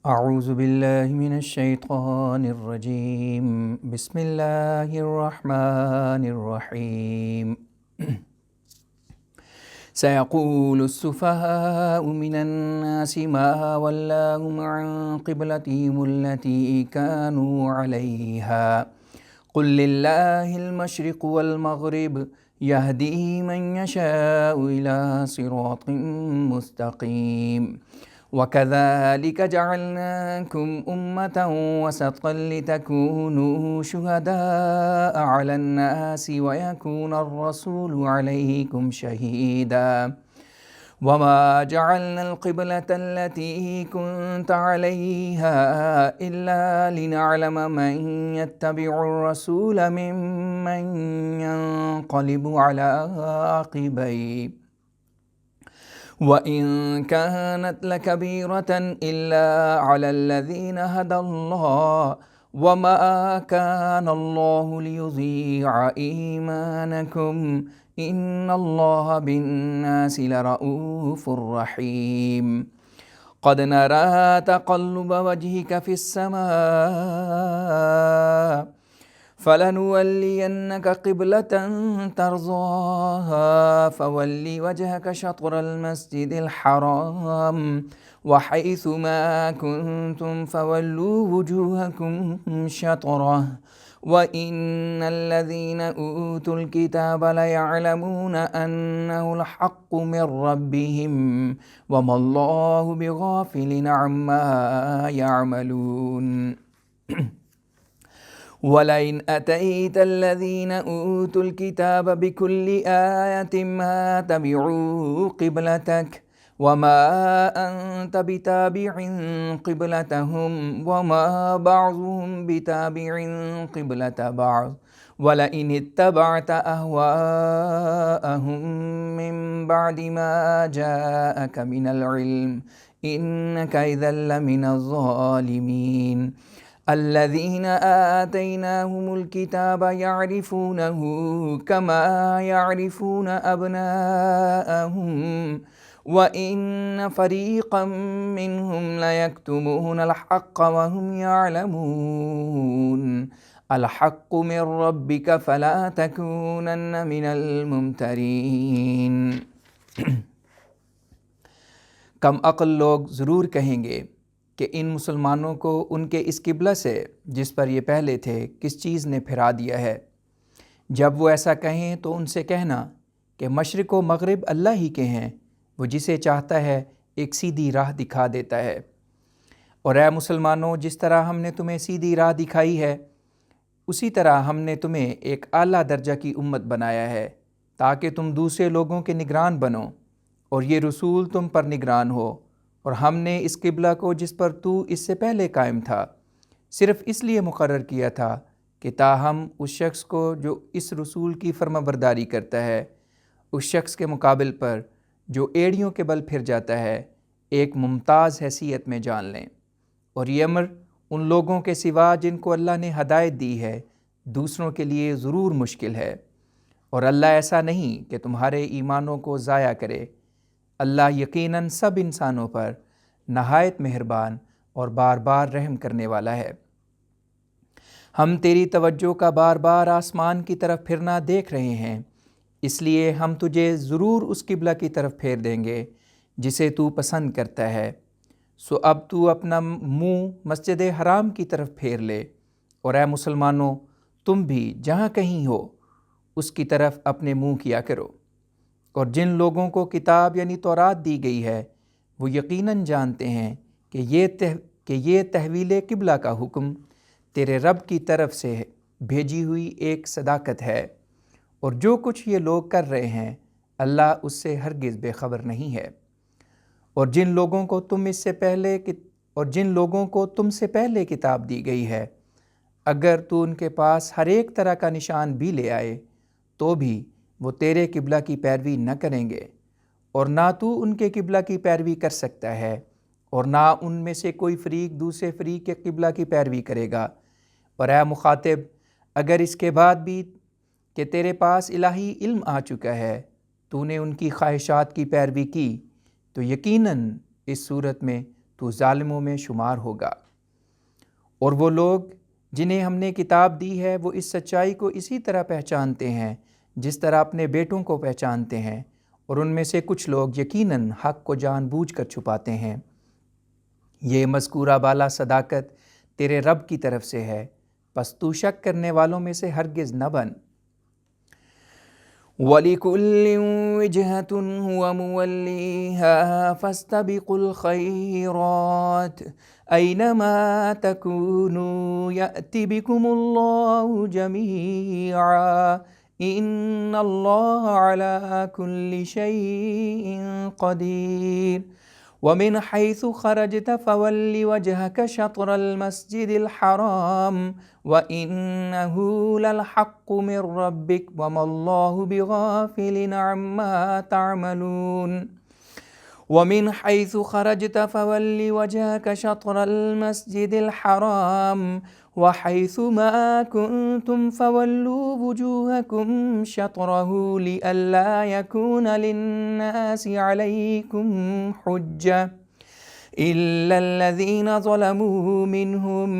اعوذ باللہ من الشیطان الرجیم بسم اللہ الرحمن الرحیم سيقول السفهاء من الناس ما ولاهم عن قبلتهم التي كانوا عليها قل لله المشرق والمغرب يهدي من يشاء إلى صراط مستقيم وكذلك جعلناكم أمة وسطا لتكونوا شهداء على الناس ويكون الرسول عليكم شهيدا وما جعلنا القبلة التي كنت عليها إلا لنعلم من يتبع الرسول ممن ينقلب على عقبيه وَإِن كَانَتْ لَكَبِيرَةً إِلَّا عَلَى الَّذِينَ هَدَى اللَّهُ وَمَا كَانَ اللَّهُ لِيُضِيعَ إِيمَانَكُمْ إِنَّ اللَّهَ بِالنَّاسِ لَرَءُوفٌ رَحِيمٌ قَدْ نَرَى تَقَلُّبَ وَجْهِكَ فِي السَّمَاءِ فَلَنُوَلِّيَنَّكَ قِبْلَةً تَرْضَاهَا فَوَلِّ وَجْهَكَ شَطْرَ الْمَسْجِدِ الْحَرَامِ وَحَيْثُ مَا كُنْتُمْ فَوَلُّوا وُجُوهَكُمْ شَطْرَهُ وَإِنَّ الَّذِينَ أُوتُوا الْكِتَابَ لَيَعْلَمُونَ أَنَّهُ الْحَقُّ مِنْ رَبِّهِمْ وَمَا اللَّهُ بِغَافِلٍ عَمَّا يَعْمَلُونَ وَلَئِنْ أَتَيْتَ الَّذِينَ أُوتُوا الْكِتَابَ بِكُلِّ آيَةٍ مَا تَبِعُوا قِبْلَتَكَ وَمَا أَنْتَ بِتَابِعٍ قِبْلَتَهُمْ وَمَا بَعْضُهُمْ بِتَابِعٍ قِبْلَةَ بَعْضٍ وَلَئِنِ اتَّبَعْتَ أَهْوَاءَهُمْ مِنْ بَعْدِ مَا جَاءَكَ مِنَ الْعِلْمِ إِنَّكَ إِذًا لَمِنَ الظَّالِمِينَ الذين آتيناهم الكتاب يعرفونه كما يعرفون أبناءهم وإن فريقا منهم ليكتمون الحق وهم يعلمون الحق من ربك فلا تكونن من الممترين کم عقل لوگ ضرور کہیں گے کہ ان مسلمانوں کو ان کے اس قبلہ سے جس پر یہ پہلے تھے کس چیز نے پھرا دیا ہے۔ جب وہ ایسا کہیں تو ان سے کہنا کہ مشرق و مغرب اللہ ہی کے ہیں، وہ جسے چاہتا ہے ایک سیدھی راہ دکھا دیتا ہے۔ اور اے مسلمانوں، جس طرح ہم نے تمہیں سیدھی راہ دکھائی ہے اسی طرح ہم نے تمہیں ایک اعلیٰ درجہ کی امت بنایا ہے تاکہ تم دوسرے لوگوں کے نگران بنو اور یہ رسول تم پر نگران ہو۔ اور ہم نے اس قبلہ کو جس پر تو اس سے پہلے قائم تھا صرف اس لیے مقرر کیا تھا کہ تاہم اس شخص کو جو اس رسول کی فرمانبرداری کرتا ہے اس شخص کے مقابل پر جو ایڑیوں کے بل پھر جاتا ہے ایک ممتاز حیثیت میں جان لیں۔ اور یہ امر ان لوگوں کے سوا جن کو اللہ نے ہدایت دی ہے دوسروں کے لیے ضرور مشکل ہے، اور اللہ ایسا نہیں کہ تمہارے ایمانوں کو ضائع کرے۔ اللہ یقیناً سب انسانوں پر نہایت مہربان اور بار بار رحم کرنے والا ہے۔ ہم تیری توجہ کا بار بار آسمان کی طرف پھرنا دیکھ رہے ہیں، اس لیے ہم تجھے ضرور اس قبلہ کی طرف پھیر دیں گے جسے تو پسند کرتا ہے۔ سو اب تو اپنا منہ مسجد حرام کی طرف پھیر لے، اور اے مسلمانوں تم بھی جہاں کہیں ہو اس کی طرف اپنے منہ کیا کرو۔ اور جن لوگوں کو کتاب یعنی تورات دی گئی ہے وہ یقیناً جانتے ہیں کہ یہ تحویل قبلہ کا حکم تیرے رب کی طرف سے بھیجی ہوئی ایک صداقت ہے، اور جو کچھ یہ لوگ کر رہے ہیں اللہ اس سے ہرگز بے خبر نہیں ہے۔ اور جن لوگوں کو تم سے پہلے کتاب دی گئی ہے اگر تو ان کے پاس ہر ایک طرح کا نشان بھی لے آئے تو بھی وہ تیرے قبلہ کی پیروی نہ کریں گے، اور نہ تو ان کے قبلہ کی پیروی کر سکتا ہے، اور نہ ان میں سے کوئی فریق دوسرے فریق کے قبلہ کی پیروی کرے گا۔ اور اے مخاطب، اگر اس کے بعد بھی کہ تیرے پاس الہی علم آ چکا ہے تو نے ان کی خواہشات کی پیروی کی تو یقیناً اس صورت میں تو ظالموں میں شمار ہوگا۔ اور وہ لوگ جنہیں ہم نے کتاب دی ہے وہ اس سچائی کو اسی طرح پہچانتے ہیں جس طرح اپنے بیٹوں کو پہچانتے ہیں، اور ان میں سے کچھ لوگ یقیناً حق کو جان بوجھ کر چھپاتے ہیں۔ یہ مذکورہ بالا صداقت تیرے رب کی طرف سے ہے، پس تو شک کرنے والوں میں سے ہرگز نہ بن۔ وَلِكُلٍّ وِجْهَةٌ هُوَ مُوَلِّيهَا فَاسْتَبِقُوا الْخَيْرَاتِ أَيْنَمَا تَكُونُوا يَأْتِ بِكُمُ اللَّهُ جَمِيعًا إِنَّ اللَّهَ عَلَى كُلِّ شَيْءٍ قَدِيرٌ وَمِنْ حَيْثُ خَرَجْتَ فَوَلِّ وَجْهَكَ شَطْرَ الْمَسْجِدِ الْحَرَامِ وَإِنَّهُ لَلْحَقُّ مِنْ رَبِّكَ وَمَا اللَّهُ بِغَافِلٍ عَمَّا تَعْمَلُونَ وَمِنْ حَيْثُ خَرَجْتَ فَوَلِّ وَجْهَكَ شَطْرَ الْمَسْجِدِ الْحَرَامِ وَحَيْثُ مَا كُنْتُمْ فَوَلُّوا وُجُوهَكُمْ شَطْرَهُ لِئَلَّا يَكُونَ لِلنَّاسِ عَلَيْكُمْ حُجَّةٌ إِلَّا الَّذِينَ ظَلَمُوا مِنْهُمْ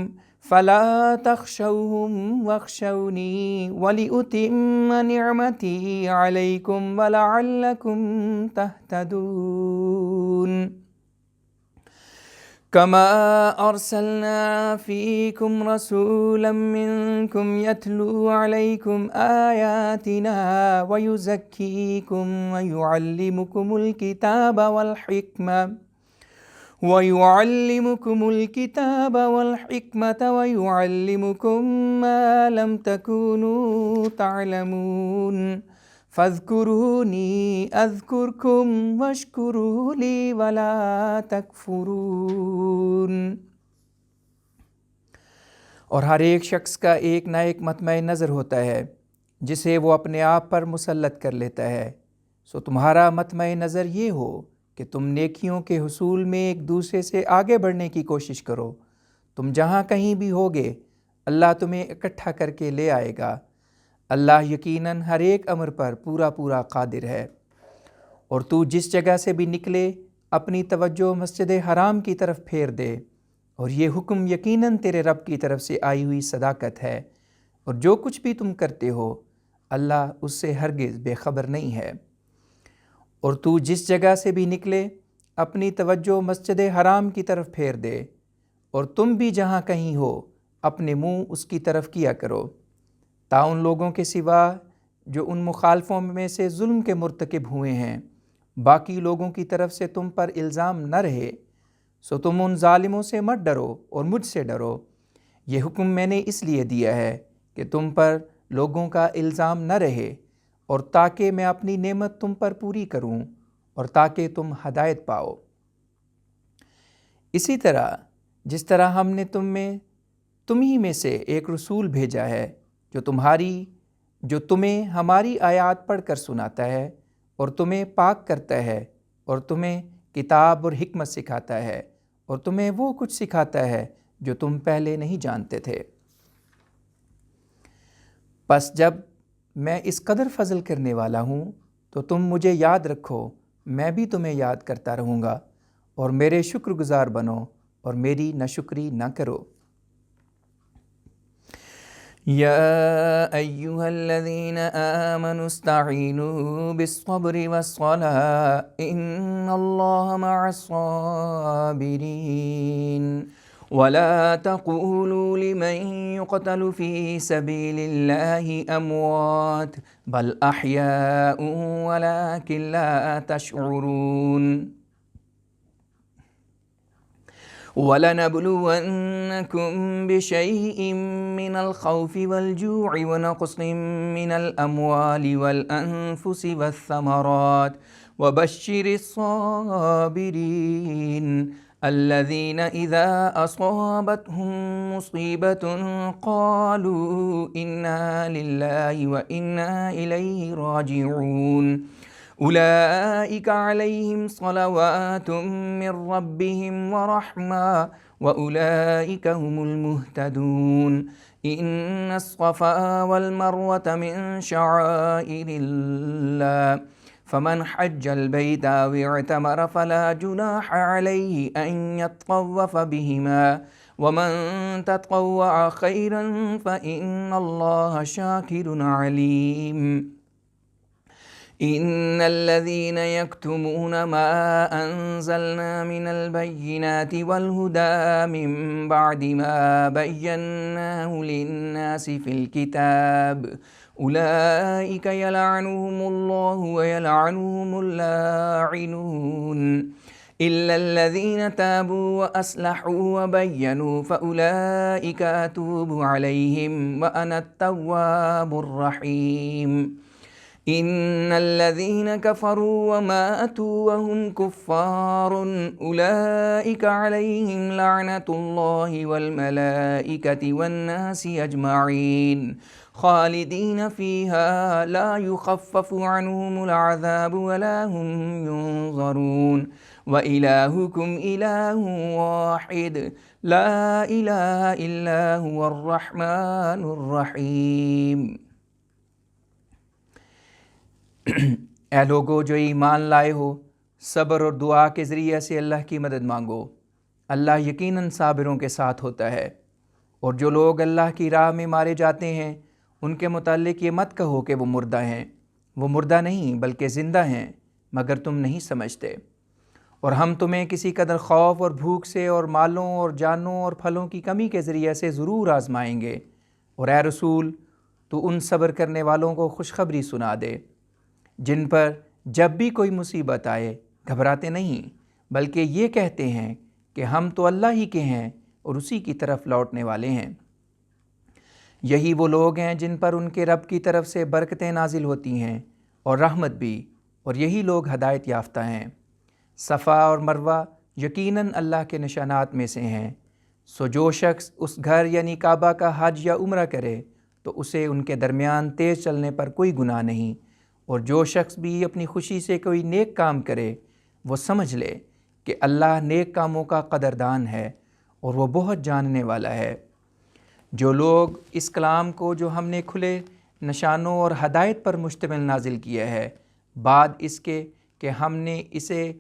فَلَا تَخْشَوْهُمْ وَاخْشَوْنِي وَلِأُتِمَّ نِعْمَتِي عَلَيْكُمْ وَلَعَلَّكُمْ تَهْتَدُونَ كَمَا أَرْسَلْنَا فِيكُمْ رَسُولًا مِّنكُمْ يَتْلُو عَلَيْكُمْ آيَاتِنَا وَيُزَكِّيكُمْ وَيُعَلِّمُكُمُ الْكِتَابَ وَالْحِكْمَةَ وَيُعَلِّمُكُم مَّا لَمْ تَكُونُوا تَعْلَمُونَ فَاذْكُرُونِي أَذْكُرْكُمْ وَاشْكُرُوا لِي وَلَا تَكْفُرُونَ۔ اور ہر ایک شخص کا ایک نہ ایک مطمع نظر ہوتا ہے جسے وہ اپنے آپ پر مسلط کر لیتا ہے، سو تمہارا مطمع نظر یہ ہو کہ تم نیکیوں کے حصول میں ایک دوسرے سے آگے بڑھنے کی کوشش کرو۔ تم جہاں کہیں بھی ہوگے اللہ تمہیں اکٹھا کر کے لے آئے گا۔ اللہ یقیناً ہر ایک امر پر پورا قادر ہے۔ اور تو جس جگہ سے بھی نکلے اپنی توجہ مسجد حرام کی طرف پھیر دے، اور یہ حکم یقیناً تیرے رب کی طرف سے آئی ہوئی صداقت ہے، اور جو کچھ بھی تم کرتے ہو اللہ اس سے ہرگز بے خبر نہیں ہے۔ اور تو جس جگہ سے بھی نکلے اپنی توجہ مسجد حرام کی طرف پھیر دے، اور تم بھی جہاں کہیں ہو اپنے منہ اس کی طرف کیا کرو، تا ان لوگوں کے سوا جو ان مخالفوں میں سے ظلم کے مرتکب ہوئے ہیں باقی لوگوں کی طرف سے تم پر الزام نہ رہے۔ سو تم ان ظالموں سے مت ڈرو اور مجھ سے ڈرو۔ یہ حکم میں نے اس لیے دیا ہے کہ تم پر لوگوں کا الزام نہ رہے، اور تاکہ میں اپنی نعمت تم پر پوری کروں، اور تاکہ تم ہدایت پاؤ۔ اسی طرح جس طرح ہم نے تم ہی میں سے ایک رسول بھیجا ہے جو تمہیں ہماری آیات پڑھ کر سناتا ہے اور تمہیں پاک کرتا ہے اور تمہیں کتاب اور حکمت سکھاتا ہے اور تمہیں وہ کچھ سکھاتا ہے جو تم پہلے نہیں جانتے تھے۔ پس جب میں اس قدر فضل کرنے والا ہوں تو تم مجھے یاد رکھو، میں بھی تمہیں یاد کرتا رہوں گا، اور میرے شکر گزار بنو اور میری ناشکری نہ کرو۔ یا ایہا الذین آمنوا استعینوا بالصبر والصلاة ان اللہ مع الصابرین ولا تقولوا لمن يقتل في سبيل الله اموات بل احياء ولكن لا تشعرون وَلَنَبْلُوَنَّكُمْ بِشَيْءٍ مِّنَ الْخَوْفِ وَالْجُوعِ وَنَقْصٍ مِّنَ الْأَمْوَالِ وَالْأَنفُسِ وَالثَّمَرَاتِ وَبَشِّرِ الصَّابِرِينَ الَّذِينَ إِذَا أَصَابَتْهُم مُّصِيبَةٌ قَالُوا إِنَّا لِلَّهِ وَإِنَّا إِلَيْهِ رَاجِعُونَ أولئك عليهم صلوات من ربهم ورحمة وأولئك هم المهتدون إن الصفا والمروة من شعائر الله فمن حج البيت أو اعتمر فلا جناح عليه أن يطوف بهما ومن تطوع خيرا فإن الله شاكر عليم إن الذين يكتمون ما أنزلنا من البينات والهدى من بعد ما بيناه للناس في الكتاب أولئك يلعنهم الله ويلعنهم اللاعنون إلا الذين تابوا وأصلحوا وبينوا فأولئك أتوب عليهم وأنا التواب الرحيم إن الذين كفروا وماتوا وهم كفار أولئك عليهم لعنة الله والملائكة والناس أجمعين خالدين فيها لا يخفف عنهم العذاب ولا هم ينظرون وإلهكم إله واحد لا إله إلا هو الرحمن الرحيم۔ اے لوگو جو ایمان لائے ہو، صبر اور دعا کے ذریعے سے اللہ کی مدد مانگو، اللہ یقیناً صابروں کے ساتھ ہوتا ہے۔ اور جو لوگ اللہ کی راہ میں مارے جاتے ہیں ان کے متعلق یہ مت کہو کہ وہ مردہ ہیں، وہ مردہ نہیں بلکہ زندہ ہیں، مگر تم نہیں سمجھتے۔ اور ہم تمہیں کسی قدر خوف اور بھوک سے اور مالوں اور جانوں اور پھلوں کی کمی کے ذریعے سے ضرور آزمائیں گے، اور اے رسول تو ان صبر کرنے والوں کو خوشخبری سنا دے جن پر جب بھی کوئی مصیبت آئے گھبراتے نہیں، بلکہ یہ کہتے ہیں کہ ہم تو اللہ ہی کے ہیں اور اسی کی طرف لوٹنے والے ہیں۔ یہی وہ لوگ ہیں جن پر ان کے رب کی طرف سے برکتیں نازل ہوتی ہیں اور رحمت بھی، اور یہی لوگ ہدایت یافتہ ہیں۔ صفا اور مروہ یقیناً اللہ کے نشانات میں سے ہیں، سو جو شخص اس گھر یعنی کعبہ کا حج یا عمرہ کرے تو اسے ان کے درمیان تیز چلنے پر کوئی گناہ نہیں، اور جو شخص بھی اپنی خوشی سے کوئی نیک کام کرے وہ سمجھ لے کہ اللہ نیک کاموں کا قدردان ہے اور وہ بہت جاننے والا ہے۔ جو لوگ اس کلام کو جو ہم نے کھلے نشانوں اور ہدایت پر مشتمل نازل کیا ہے، بعد اس کے کہ ہم نے اسے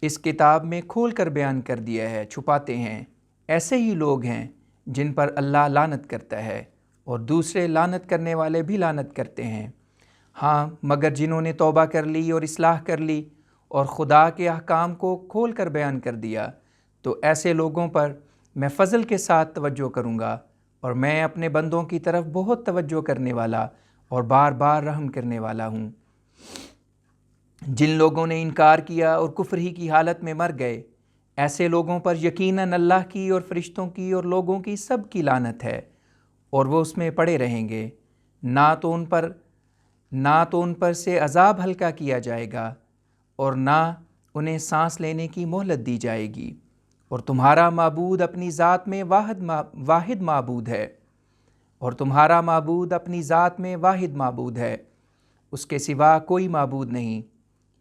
اس کتاب میں کھول کر بیان کر دیا ہے، چھپاتے ہیں، ایسے ہی لوگ ہیں جن پر اللہ لعنت کرتا ہے، اور دوسرے لعنت کرنے والے بھی لعنت کرتے ہیں۔ ہاں مگر جنہوں نے توبہ کر لی اور اصلاح کر لی اور خدا کے احکام کو کھول کر بیان کر دیا تو ایسے لوگوں پر میں فضل کے ساتھ توجہ کروں گا، اور میں اپنے بندوں کی طرف بہت توجہ کرنے والا اور بار بار رحم کرنے والا ہوں۔ جن لوگوں نے انکار کیا اور کفر ہی کی حالت میں مر گئے، ایسے لوگوں پر یقیناً اللہ کی اور فرشتوں کی اور لوگوں کی سب کی لعنت ہے، اور وہ اس میں پڑے رہیں گے، نہ تو ان پر سے عذاب ہلکا کیا جائے گا اور نہ انہیں سانس لینے کی مہلت دی جائے گی۔ اور تمہارا معبود اپنی ذات میں واحد معبود ہے، اور تمہارا معبود اپنی ذات میں واحد معبود ہے، اس کے سوا کوئی معبود نہیں،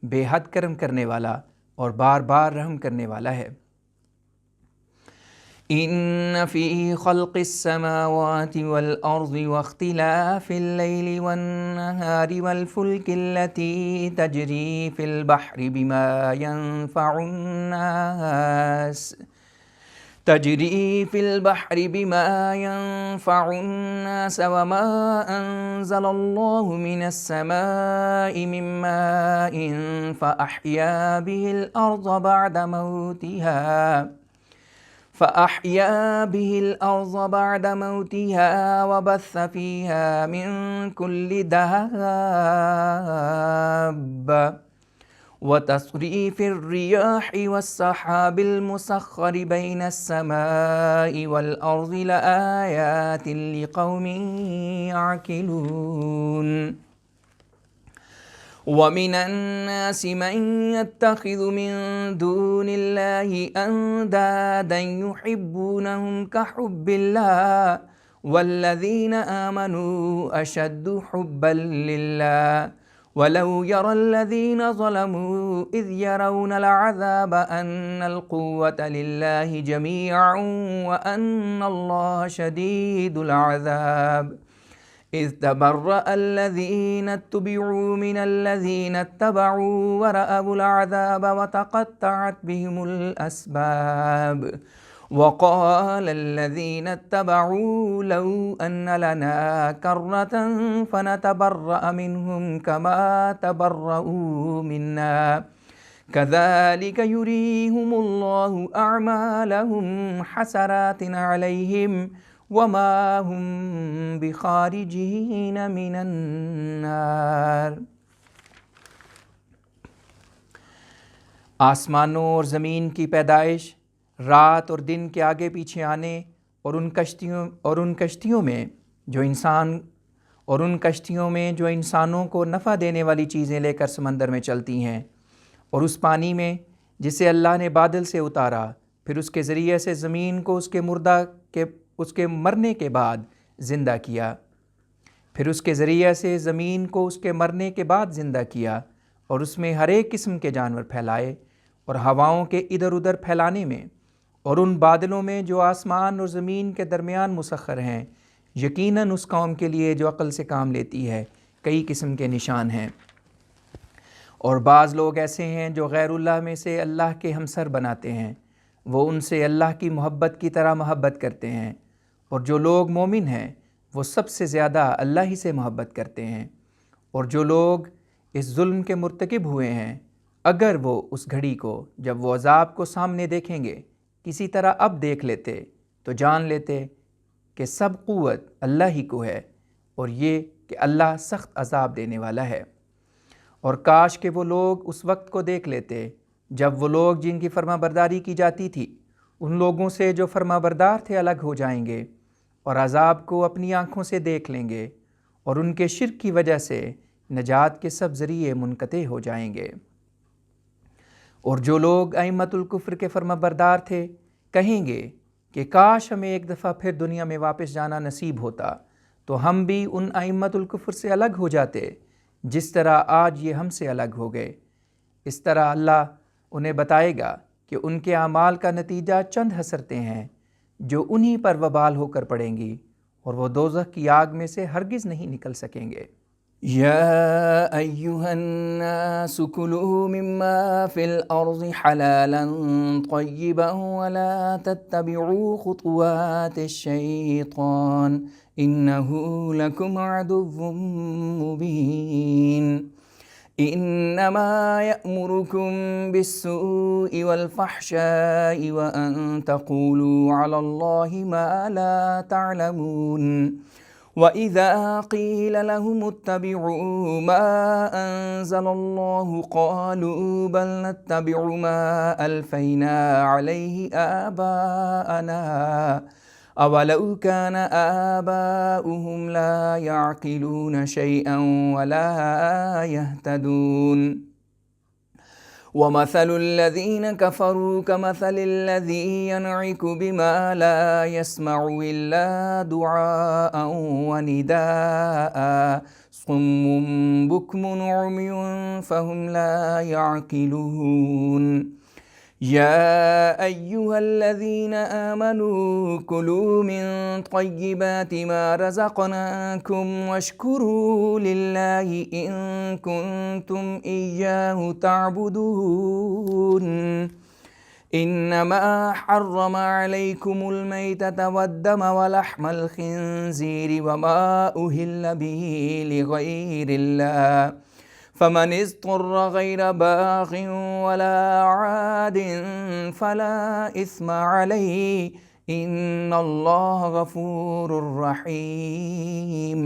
بے حد کرم کرنے والا اور بار بار رحم کرنے والا ہے۔ ان فی خلق السماوات والارض واختلاف اللیل والنہار والفلک التي تجری فی البحر بما ينفع الناس وما أنزل الله من السماء من ماء فأحيا به الأرض بعد موتها وبث فيها من كل دابة وتصريف الرياح والسحاب المسخر بين السماء والأرض لآيات لقوم يعقلون ومن الناس من يتخذ من دون الله أندادا يحبونهم كحب الله والذين آمنوا أشد حبا لله ولو يرى الذين ظلموا إذ يرون العذاب أن القوة لله جميعا وأن الله شديد العذاب إذ تبرأ الذين اتبعوا من الذين اتبعوا ورأوا العذاب وتقطعت بهم الأسباب وقال الذين اتبعوا لو أن لنا كرة فنتبرأ منهم كما تبرؤوا منا كذلك يريهم الله أعمالهم حسرات عليهم وما هم بخارجين من النار۔ آسمانوں اور زمین کی پیدائش، رات اور دن کے آگے پیچھے آنے، اور ان کشتیوں میں جو انسانوں کو نفع دینے والی چیزیں لے کر سمندر میں چلتی ہیں، اور اس پانی میں جسے اللہ نے بادل سے اتارا، پھر اس کے ذریعے سے زمین کو اس کے مرنے کے بعد زندہ کیا، اور اس میں ہر ایک قسم کے جانور پھیلائے، اور ہواؤں کے ادھر ادھر پھیلانے میں، اور ان بادلوں میں جو آسمان اور زمین کے درمیان مسخر ہیں، یقیناً اس قوم کے لیے جو عقل سے کام لیتی ہے کئی قسم کے نشان ہیں۔ اور بعض لوگ ایسے ہیں جو غیر اللہ میں سے اللہ کے ہمسر بناتے ہیں، وہ ان سے اللہ کی محبت کی طرح محبت کرتے ہیں، اور جو لوگ مومن ہیں وہ سب سے زیادہ اللہ ہی سے محبت کرتے ہیں۔ اور جو لوگ اس ظلم کے مرتکب ہوئے ہیں، اگر وہ اس گھڑی کو جب وہ عذاب کو سامنے دیکھیں گے کسی طرح اب دیکھ لیتے تو جان لیتے کہ سب قوت اللہ ہی کو ہے، اور یہ کہ اللہ سخت عذاب دینے والا ہے۔ اور کاش کہ وہ لوگ اس وقت کو دیکھ لیتے جب وہ لوگ جن کی فرما برداری کی جاتی تھی ان لوگوں سے جو فرما بردار تھے الگ ہو جائیں گے، اور عذاب کو اپنی آنکھوں سے دیکھ لیں گے، اور ان کے شرک کی وجہ سے نجات کے سب ذریعے منقطع ہو جائیں گے۔ اور جو لوگ ائمۃ الکفر کے فرما بردار تھے کہیں گے کہ کاش ہمیں ایک دفعہ پھر دنیا میں واپس جانا نصیب ہوتا تو ہم بھی ان ائمۃ الکفر سے الگ ہو جاتے جس طرح آج یہ ہم سے الگ ہو گئے۔ اس طرح اللہ انہیں بتائے گا کہ ان کے اعمال کا نتیجہ چند حسرتیں ہیں جو انہی پر وبال ہو کر پڑیں گی، اور وہ دوزخ کی آگ میں سے ہرگز نہیں نکل سکیں گے۔ یا ایہا الناس کلوا مما فی الارض حلالا طیبا ولا تتبعوا خطوات الشیطان انہ لکم عدو مبین۔ انما یأمرکم بالسوء والفحشاء وان تقولوا علی اللہ ما لا تعلمون۔ وَإِذَا قِيلَ لَهُمُ اتَّبِعُوا مَا أَنزَلَ اللَّهُ قَالُوا بَلْ نَتَّبِعُ مَا أَلْفَيْنَا عَلَيْهِ آبَاءَنَا أَوَلَوْ كَانَ آبَاؤُهُمْ لَا يَعْقِلُونَ شَيْئًا وَلَا يَهْتَدُونَ۔ وَمَثَلُ الَّذِينَ كَفَرُوا كَمَثَلِ الَّذِي يَنْعِكُ بِمَا لَا يَسْمَعُ إِلَّا دُعَاءً وَنِدَاءً صُمٌّ بُكْمٌ عُمْيٌ فَهُمْ لَا يَعْقِلُونَ۔ يَا أَيُّهَا الَّذِينَ آمَنُوا كُلُوا مِن طَيِّبَاتِ مَا رَزَقْنَاكُمْ وَاشْكُرُوا لِلَّهِ إِن كُنتُمْ إِيَّاهُ تَعْبُدُونَ۔ إِنَّمَا حَرَّمَ عَلَيْكُمُ الْمَيْتَةَ وَالدَّمَ وَلَحْمَ الْخِنزِيرِ وَمَا أُهِلَّ بِهِ لِغَيْرِ اللَّهِ فَمَنِ اضْطُرَّ غَيْرَ بَاغٍ وَلَا عَادٍ فَلَا إِثْمَ عَلَيْهِ إِنَّ اللَّهَ غَفُورٌ رَحِيمٌ۔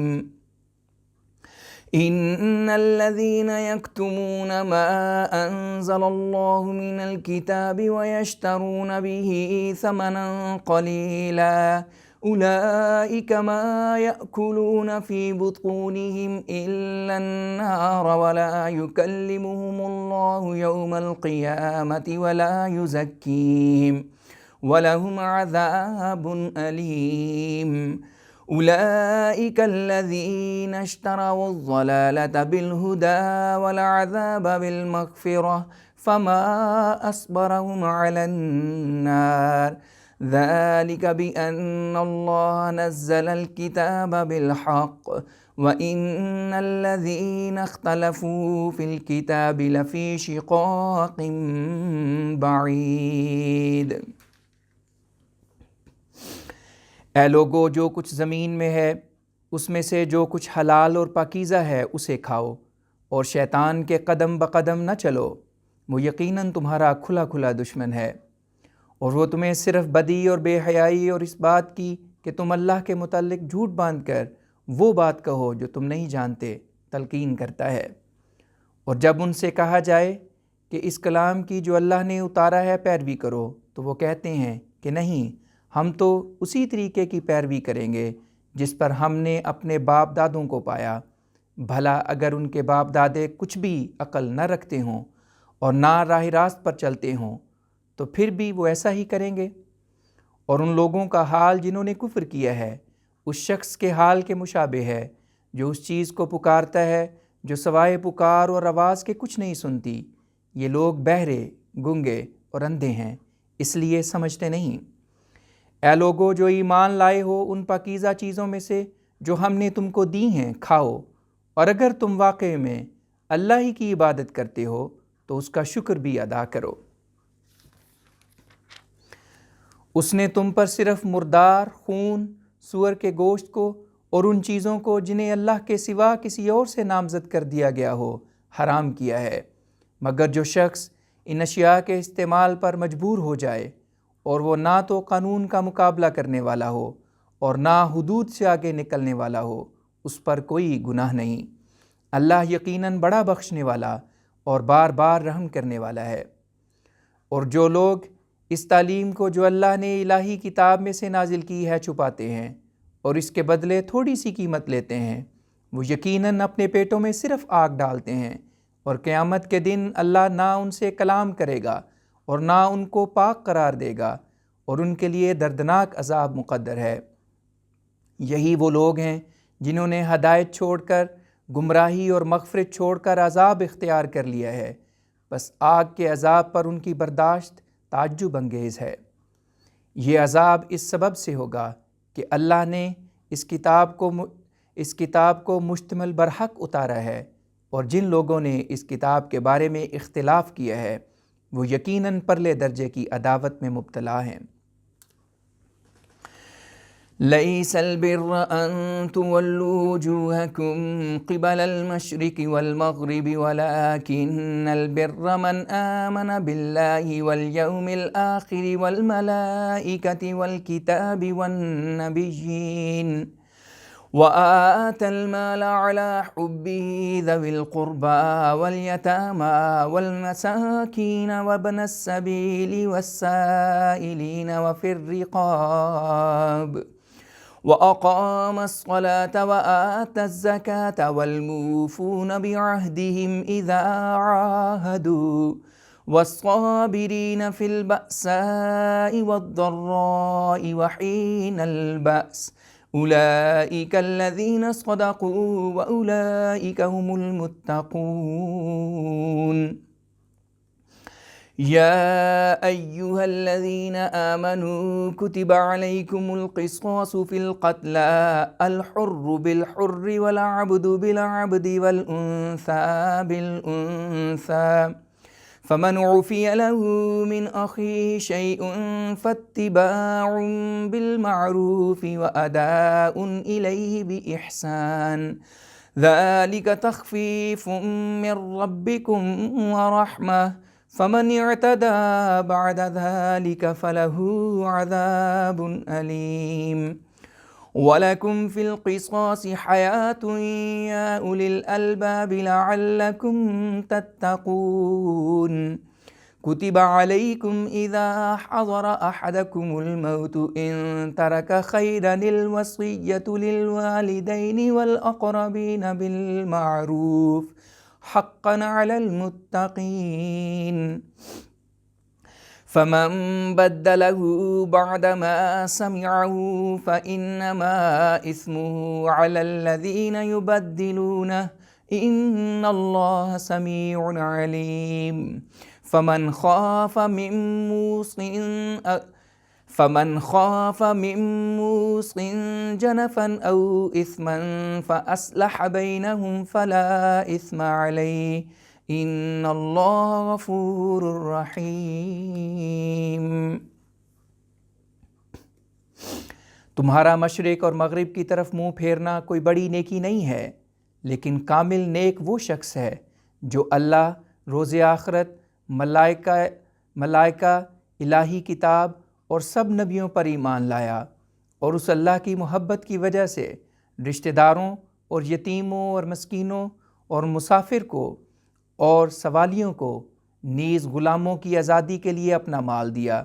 إِنَّ الَّذِينَ يَكْتُمُونَ مَا أَنزَلَ اللَّهُ مِنَ الْكِتَابِ وَيَشْتَرُونَ بِهِ ثَمَنًا قَلِيلًا أُولَئِكَ مَا يَأْكُلُونَ فِي بُطُونِهِمْ إِلَّا النَّارَ وَلَا يُكَلِّمُهُمُ اللَّهُ يَوْمَ الْقِيَامَةِ وَلَا يُزَكِّيهِمْ وَلَهُمْ عَذَابٌ أَلِيمٌ۔ أُولَئِكَ الَّذِينَ اشْتَرَوُا الضَّلَالَةَ بِالْهُدَى وَالْعَذَابَ بِالْمَغْفِرَةِ فَمَا أَصْبَرَهُمْ عَلَى النَّارِ ذلك بأن الله نزل الكتاب بالحق وإن الذين اختلفوا في الكتاب لفي شقاق بعید۔ اے لوگو، جو کچھ زمین میں ہے اس میں سے جو کچھ حلال اور پاکیزہ ہے اسے کھاؤ، اور شیطان کے قدم بقدم نہ چلو، وہ یقیناً تمہارا کھلا کھلا دشمن ہے، اور وہ تمہیں صرف بدی اور بے حیائی اور اس بات کی کہ تم اللہ کے متعلق جھوٹ باندھ کر وہ بات کہو جو تم نہیں جانتے تلقین کرتا ہے۔ اور جب ان سے کہا جائے کہ اس کلام کی جو اللہ نے اتارا ہے پیروی کرو، تو وہ کہتے ہیں کہ نہیں، ہم تو اسی طریقے کی پیروی کریں گے جس پر ہم نے اپنے باپ دادوں کو پایا۔ بھلا اگر ان کے باپ دادے کچھ بھی عقل نہ رکھتے ہوں اور نہ راہ راست پر چلتے ہوں تو پھر بھی وہ ایسا ہی کریں گے۔ اور ان لوگوں کا حال جنہوں نے کفر کیا ہے اس شخص کے حال کے مشابہ ہے جو اس چیز کو پکارتا ہے جو سوائے پکار اور آواز کے کچھ نہیں سنتی۔ یہ لوگ بہرے، گنگے اور اندھے ہیں، اس لیے سمجھتے نہیں۔ اے لوگو جو ایمان لائے ہو، ان پاکیزہ چیزوں میں سے جو ہم نے تم کو دی ہیں کھاؤ، اور اگر تم واقع میں اللہ ہی کی عبادت کرتے ہو تو اس کا شکر بھی ادا کرو۔ اس نے تم پر صرف مردار، خون، سور کے گوشت کو اور ان چیزوں کو جنہیں اللہ کے سوا کسی اور سے نامزد کر دیا گیا ہو حرام کیا ہے، مگر جو شخص ان اشیاء کے استعمال پر مجبور ہو جائے اور وہ نہ تو قانون کا مقابلہ کرنے والا ہو اور نہ حدود سے آگے نکلنے والا ہو، اس پر کوئی گناہ نہیں۔ اللہ یقیناً بڑا بخشنے والا اور بار بار رحم کرنے والا ہے۔ اور جو لوگ اس تعلیم کو جو اللہ نے الہی کتاب میں سے نازل کی ہے چھپاتے ہیں اور اس کے بدلے تھوڑی سی قیمت لیتے ہیں، وہ یقیناً اپنے پیٹوں میں صرف آگ ڈالتے ہیں، اور قیامت کے دن اللہ نہ ان سے کلام کرے گا اور نہ ان کو پاک قرار دے گا، اور ان کے لیے دردناک عذاب مقدر ہے۔ یہی وہ لوگ ہیں جنہوں نے ہدایت چھوڑ کر، گمراہی اور مغفرت چھوڑ کر عذاب اختیار کر لیا ہے، بس آگ کے عذاب پر ان کی برداشت تعجب انگیز ہے۔ یہ عذاب اس سبب سے ہوگا کہ اللہ نے اس کتاب کو مشتمل برحق اتارا ہے، اور جن لوگوں نے اس کتاب کے بارے میں اختلاف کیا ہے وہ یقیناً پرلے درجے کی عداوت میں مبتلا ہیں۔ لَيْسَ الْبِرَّ أَن تُوَلُّوا وُجُوهَكُمْ قِبَلَ الْمَشْرِقِ وَالْمَغْرِبِ وَلَكِنَّ الْبِرَّ مَنْ آمَنَ بِاللَّهِ وَالْيَوْمِ الْآخِرِ وَالْمَلَائِكَةِ وَالْكِتَابِ وَالنَّبِيِّينَ وَآتَى الْمَالَ عَلَى حُبِّهِ ذَوِي الْقُرْبَى وَالْيَتَامَى وَالْمَسَاكِينَ وَابْنَ السَّبِيلِ وَالسَّائِلِينَ وَفِي الرِّقَابِ وَأَقَامَ الصَّلَاةَ وَآتَى الزَّكَاةَ وَالْمُوفُونَ بِعَهْدِهِمْ إِذَا عَاهَدُوا وَالصَّابِرِينَ فِي الْبَأْسَاءِ وَالضَّرَّاءِ وَحِينَ الْبَأْسِ أُولَئِكَ الَّذِينَ صَدَقُوا وَأُولَئِكَ هُمُ الْمُتَّقُونَ۔ يا أيها الذين آمنوا كتب عليكم القصاص في القتلى الحر بالحر والعبد بالعبد والأنثى بالأنثى فمن عفي له من أخيه شيء فاتباع بالمعروف وأداء إليه بإحسان ذلك تخفيف من ربكم ورحمة فمن اعتدى بعد ذلك فله عذاب أليم وَلَكُمْ فِي الْقِصَاصِ حَيَاةٌ يَا أُولِي الْأَلْبَابِ لَعَلَّكُمْ تَتَّقُونَ كُتِبَ عَلَيْكُمْ إِذَا حَضَرَ أَحَدَكُمُ الْمَوْتُ إِن تَرَكَ خَيْرًا الْوَصِيَّةُ لِلْوَالِدَيْنِ وَالْأَقْرَبِينَ بِالْمَعْرُوفِ حَقًّا عَلَى الْمُتَّقِينَ فَمَن بَدَّلَهُ بَعْدَمَا سَمِعَهُ فَإِنَّمَا إِثْمُهُ عَلَى الَّذِينَ يُبَدِّلُونَهُ إِنَّ اللَّهَ سَمِيعٌ عَلِيمٌ فمن خاف من موص جنفا أو إثما فأصلح بينهم فلا إثم عليه إن الله غفور رحيم۔ تمہارا مشرق اور مغرب کی طرف منہ پھیرنا کوئی بڑی نیکی نہیں ہے، لیکن کامل نیک وہ شخص ہے جو اللہ، روز آخرت، ملائکہ، الہی کتاب اور سب نبیوں پر ایمان لایا، اور اس اللہ کی محبت کی وجہ سے رشتہ داروں اور یتیموں اور مسکینوں اور مسافر کو اور سوالیوں کو نیز غلاموں کی آزادی کے لیے اپنا مال دیا،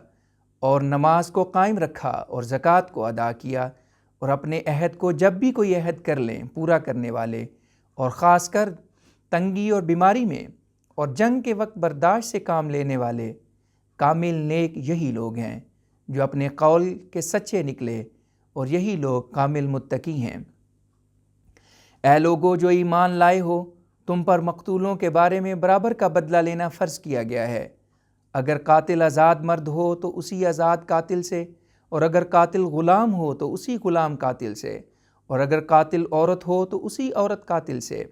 اور نماز کو قائم رکھا اور زکوٰۃ کو ادا کیا، اور اپنے عہد کو جب بھی کوئی عہد کر لیں پورا کرنے والے، اور خاص کر تنگی اور بیماری میں اور جنگ کے وقت برداشت سے کام لینے والے۔ کامل نیک یہی لوگ ہیں جو اپنے قول کے سچے نکلے، اور یہی لوگ کامل متقی ہیں۔ اے لوگو جو ایمان لائے ہو، تم پر مقتولوں کے بارے میں برابر کا بدلہ لینا فرض کیا گیا ہے۔ اگر قاتل آزاد مرد ہو تو اسی آزاد قاتل سے، اور اگر قاتل غلام ہو تو اسی غلام قاتل سے، اور اگر قاتل عورت ہو تو اسی عورت قاتل سے،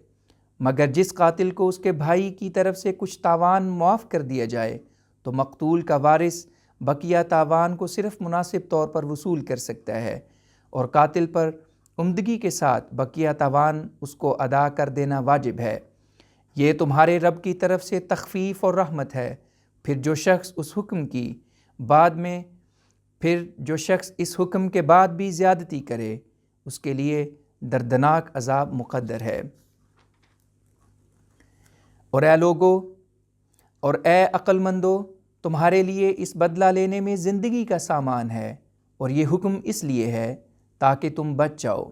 مگر جس قاتل کو اس کے بھائی کی طرف سے کچھ تاوان معاف کر دیا جائے تو مقتول کا وارث بقیہ تاوان کو صرف مناسب طور پر وصول کر سکتا ہے، اور قاتل پر عمدگی کے ساتھ بقیہ تاوان اس کو ادا کر دینا واجب ہے۔ یہ تمہارے رب کی طرف سے تخفیف اور رحمت ہے۔ پھر جو شخص اس حکم کے بعد بھی زیادتی کرے، اس کے لیے دردناک عذاب مقدر ہے۔ اور اے لوگو اور اے عقل مندو، تمہارے لیے اس بدلہ لینے میں زندگی کا سامان ہے، اور یہ حکم اس لیے ہے تاکہ تم بچ جاؤ۔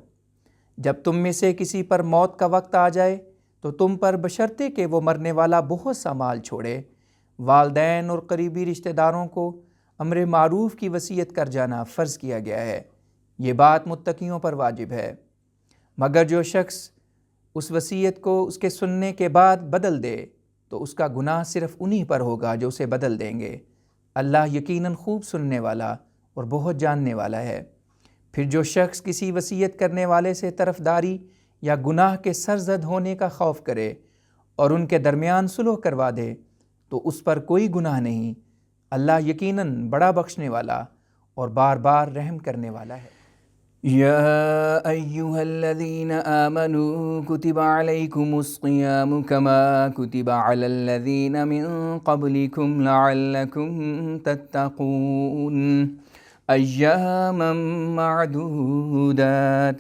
جب تم میں سے کسی پر موت کا وقت آ جائے تو تم پر بشرطے کہ وہ مرنے والا بہت سا مال چھوڑے، والدین اور قریبی رشتہ داروں کو امر معروف کی وصیت کر جانا فرض کیا گیا ہے۔ یہ بات متقیوں پر واجب ہے۔ مگر جو شخص اس وصیت کو اس کے سننے کے بعد بدل دے تو اس کا گناہ صرف انہی پر ہوگا جو اسے بدل دیں گے۔ اللہ یقیناً خوب سننے والا اور بہت جاننے والا ہے۔ پھر جو شخص کسی وصیت کرنے والے سے طرفداری یا گناہ کے سرزد ہونے کا خوف کرے اور ان کے درمیان صلح کروا دے تو اس پر کوئی گناہ نہیں۔ اللہ یقیناً بڑا بخشنے والا اور بار بار رحم کرنے والا ہے۔ یا ایہا الذین آمنوا کتب علیکم الصیام کما کتب علی الذین من قبلکم لعلکم تتقون ایاما معدودات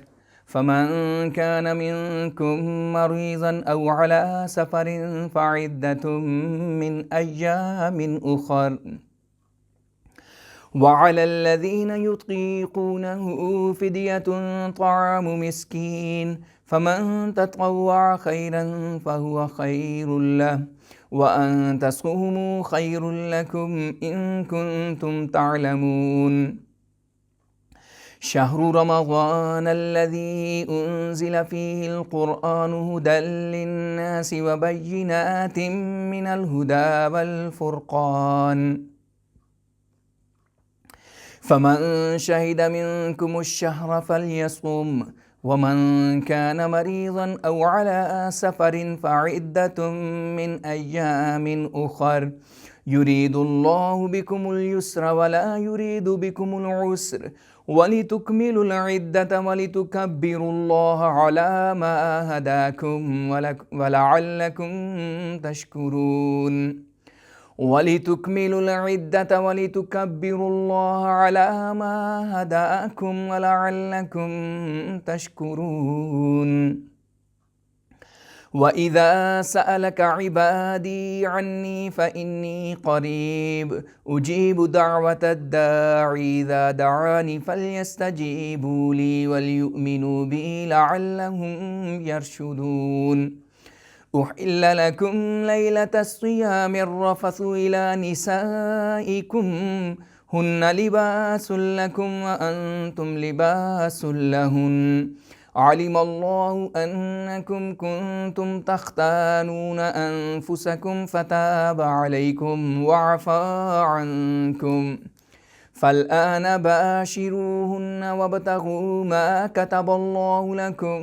فمن كان منكم مريضا أو على سفر فعدة من أيام أخر وعلى الذين يطيقونه فدية طعام مسكين فمن تطوع خيرا فهو خير له وأن تصوموا خير لكم إن كنتم تعلمون شهر رمضان الذي أنزل فيه القرآن هدى للناس وبينات من الهدى والفرقان فمن شهد منكم الشهر فليصم ومن كان مريضا أو على سفر فعدة من أيام أخر يريد الله بكم اليسر ولا يريد بكم العسر ولتكملوا العدة ولتكبروا الله على ما هداكم ولعلكم تشكرون ولتكملوا العدة ولتكبروا الله على ما هداكم ولعلكم تشكرون وَإِذَا سَأَلَكَ عِبَادِي عَنِّي فَإِنِّي قَرِيبٌ أُجِيبُ دَعْوَةَ الدَّاعِ إِذَا دَعَانِ فَلْيَسْتَجِيبُوا لِي وَلْيُؤْمِنُوا بِي لَعَلَّهُمْ يَرْشُدُونَ أُحِلَّ لَكُمْ لَيْلَةَ الصِّيَامِ الرَّفَثُ إِلَى نِسَائِكُمْ هُنَّ لِبَاسٌ لَكُمْ وَأَنْتُمْ لِبَاسٌ لَهُنَّ علم الله أنكم كنتم تختانون أنفسكم فتاب عليكم وعفى عنكم فالآن باشروهن وابتغوا ما كتب الله لكم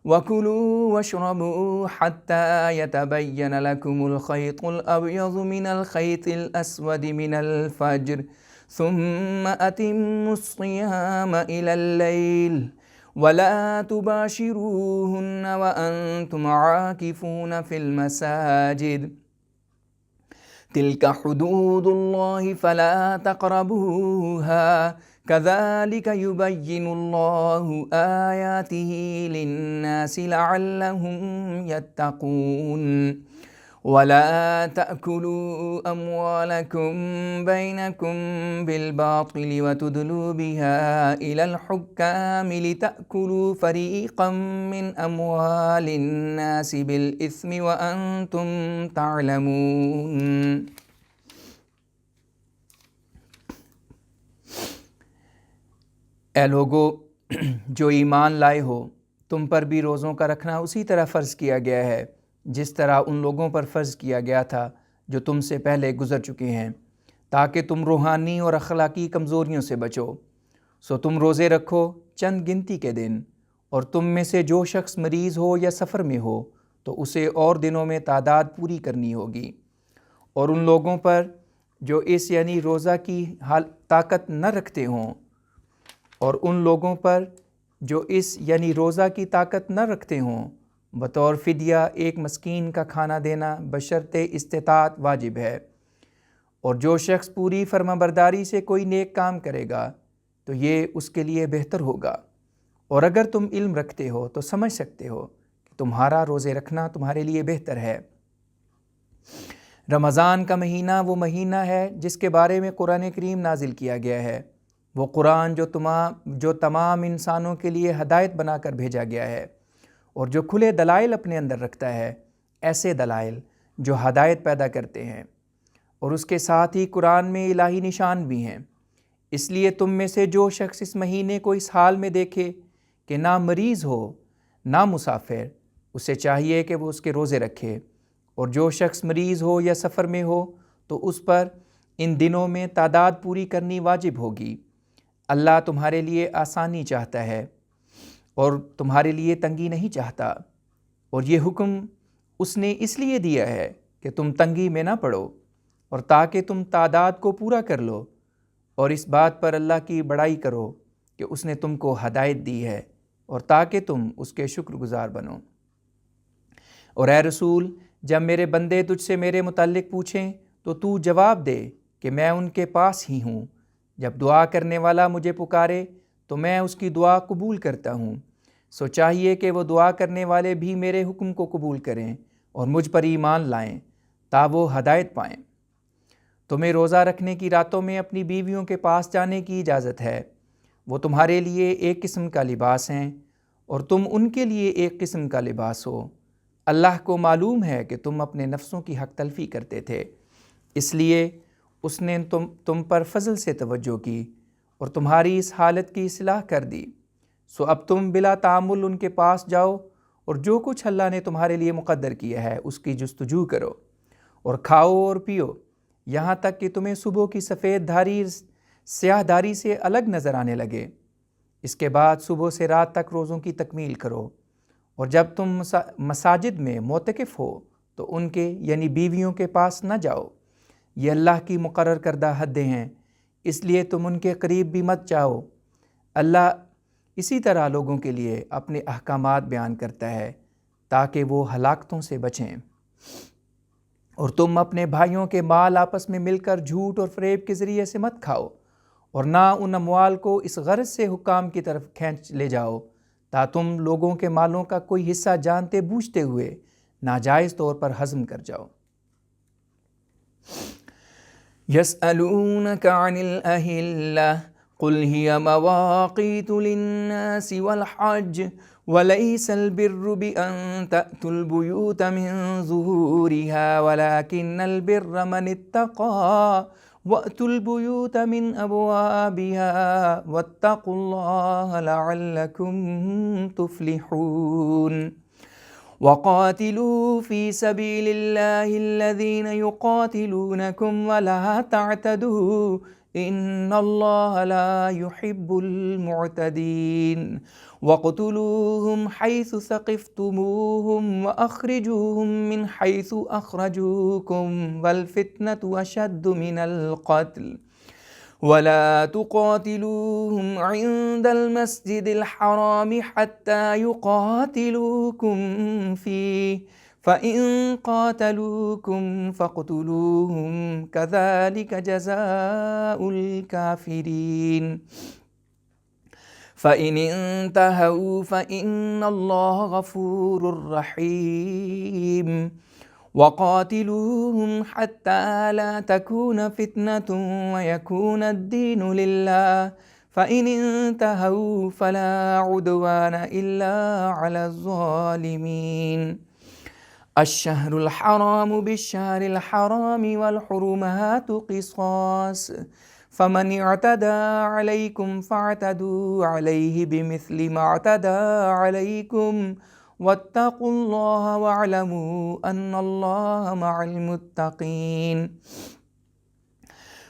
وكلوا واشربوا حتى يتبين لكم الخيط الأبيض من الخيط الأسود من الفجر ثم أتموا الصيام إلى الليل ولا تباشروهن وأنتم عاكفون في المساجد تلك حدود الله فلا تقربوها كذلك يبين الله آياته للناس لعلهم يتقون ولا تأكلوا أموالكم بينكم بالباطل وتدلوا بها إلى الحكام لتأكلوا فريقا من أموال الناس بالإثم وأنتم تعلمون۔ اے لوگو جو ایمان لائے ہو، تم پر بھی روزوں کا رکھنا اسی طرح فرض کیا گیا ہے جس طرح ان لوگوں پر فرض کیا گیا تھا جو تم سے پہلے گزر چکے ہیں، تاکہ تم روحانی اور اخلاقی کمزوریوں سے بچو۔ سو تم روزے رکھو چند گنتی کے دن، اور تم میں سے جو شخص مریض ہو یا سفر میں ہو تو اسے اور دنوں میں تعداد پوری کرنی ہوگی۔ اور ان لوگوں پر جو اس یعنی روزہ کی طاقت نہ رکھتے ہوں بطور فدیہ ایک مسکین کا کھانا دینا بشرط استطاعت واجب ہے۔ اور جو شخص پوری فرما برداری سے کوئی نیک کام کرے گا تو یہ اس کے لیے بہتر ہوگا۔ اور اگر تم علم رکھتے ہو تو سمجھ سکتے ہو کہ تمہارا روزے رکھنا تمہارے لیے بہتر ہے۔ رمضان کا مہینہ وہ مہینہ ہے جس کے بارے میں قرآن کریم نازل کیا گیا ہے، وہ قرآن جو تمام انسانوں کے لیے ہدایت بنا کر بھیجا گیا ہے، اور جو کھلے دلائل اپنے اندر رکھتا ہے، ایسے دلائل جو ہدایت پیدا کرتے ہیں، اور اس کے ساتھ ہی قرآن میں الہی نشان بھی ہیں۔ اس لیے تم میں سے جو شخص اس مہینے کو اس حال میں دیکھے کہ نہ مریض ہو نہ مسافر، اسے چاہیے کہ وہ اس کے روزے رکھے۔ اور جو شخص مریض ہو یا سفر میں ہو تو اس پر ان دنوں میں تعداد پوری کرنی واجب ہوگی۔ اللہ تمہارے لیے آسانی چاہتا ہے اور تمہارے لیے تنگی نہیں چاہتا، اور یہ حکم اس نے اس لیے دیا ہے کہ تم تنگی میں نہ پڑو اور تاکہ تم تعداد کو پورا کر لو، اور اس بات پر اللہ کی بڑائی کرو کہ اس نے تم کو ہدایت دی ہے، اور تاکہ تم اس کے شکر گزار بنو۔ اور اے رسول، جب میرے بندے تجھ سے میرے متعلق پوچھیں تو جواب دے کہ میں ان کے پاس ہی ہوں۔ جب دعا کرنے والا مجھے پکارے تو میں اس کی دعا قبول کرتا ہوں۔ سو چاہیے کہ وہ دعا کرنے والے بھی میرے حکم کو قبول کریں اور مجھ پر ایمان لائیں تا وہ ہدایت پائیں۔ تمہیں روزہ رکھنے کی راتوں میں اپنی بیویوں کے پاس جانے کی اجازت ہے، وہ تمہارے لیے ایک قسم کا لباس ہیں اور تم ان کے لیے ایک قسم کا لباس ہو۔ اللہ کو معلوم ہے کہ تم اپنے نفسوں کی حق تلفی کرتے تھے، اس لیے اس نے تم پر فضل سے توجہ کی اور تمہاری اس حالت کی اصلاح کر دی۔ سو اب تم بلا تعامل ان کے پاس جاؤ اور جو کچھ اللہ نے تمہارے لیے مقدر کیا ہے اس کی جستجو کرو، اور کھاؤ اور پیو یہاں تک کہ تمہیں صبح کی سفید دھاری سیاہ دھاری سے الگ نظر آنے لگے۔ اس کے بعد صبح سے رات تک روزوں کی تکمیل کرو، اور جب تم مساجد میں معتکف ہو تو ان کے یعنی بیویوں کے پاس نہ جاؤ، یہ اللہ کی مقرر کردہ حدیں ہیں، اس لیے تم ان کے قریب بھی مت جاؤ۔ اللہ اسی طرح لوگوں کے لیے اپنے احکامات بیان کرتا ہے تاکہ وہ ہلاکتوں سے بچیں۔ اور تم اپنے بھائیوں کے مال آپس میں مل کر جھوٹ اور فریب کے ذریعے سے مت کھاؤ، اور نہ ان اموال کو اس غرض سے حکام کی طرف کھینچ لے جاؤ تا تم لوگوں کے مالوں کا کوئی حصہ جانتے بوجھتے ہوئے ناجائز طور پر ہضم کر جاؤ۔ يسألونك عن الأهلة قل هي مواقيت للناس والحج وليس البر بأن تأتوا البيوت من ظهورها ولكن البر من اتقى وأتوا البيوت من أبوابها واتقوا الله لعلكم تفلحون۔ وَقَاتِلُوا فِي سَبِيلِ اللَّهِ الَّذِينَ يُقَاتِلُونَكُمْ وَلَا تَعْتَدُوا إِنَّ اللَّهَ لَا يُحِبُّ الْمُعْتَدِينَ وَاقْتُلُوهُمْ حَيْثُ ثَقِفْتُمُوهُمْ وَأَخْرِجُوهُمْ مِنْ حَيْثُ أَخْرَجُوكُمْ وَالْفِتْنَةُ أَشَدُّ مِنَ الْقَتْلِ وَلَا تُقَاتِلُوهُمْ عِنْدَ الْمَسْجِدِ الْحَرَامِ حَتَّى يُقَاتِلُوكُمْ فِيهِ فَإِنْ قَاتَلُوكُمْ فَاقْتُلُوهُمْ كَذَلِكَ جَزَاءُ الْكَافِرِينَ فَإِنِ انْتَهَوْا فَإِنَّ اللَّهَ غَفُورٌ رَحِيمٌ وَقَاتِلُوهُمْ حَتَّى لَا تَكُونَ فِتْنَةٌ وَيَكُونَ الدِّينُ لِلَّهِ فَإِنِ انْتَهَوْا فَلَا عُدْوَانَ إِلَّا عَلَى الظَّالِمِينَ الشهر الحرام بالشهر الحرام والحرمات قصاص فمن اعتدى عليكم فاعتدوا عليه بمثل ما اعتدى عليكم واتقوا الله واعلموا أن الله مع المتقين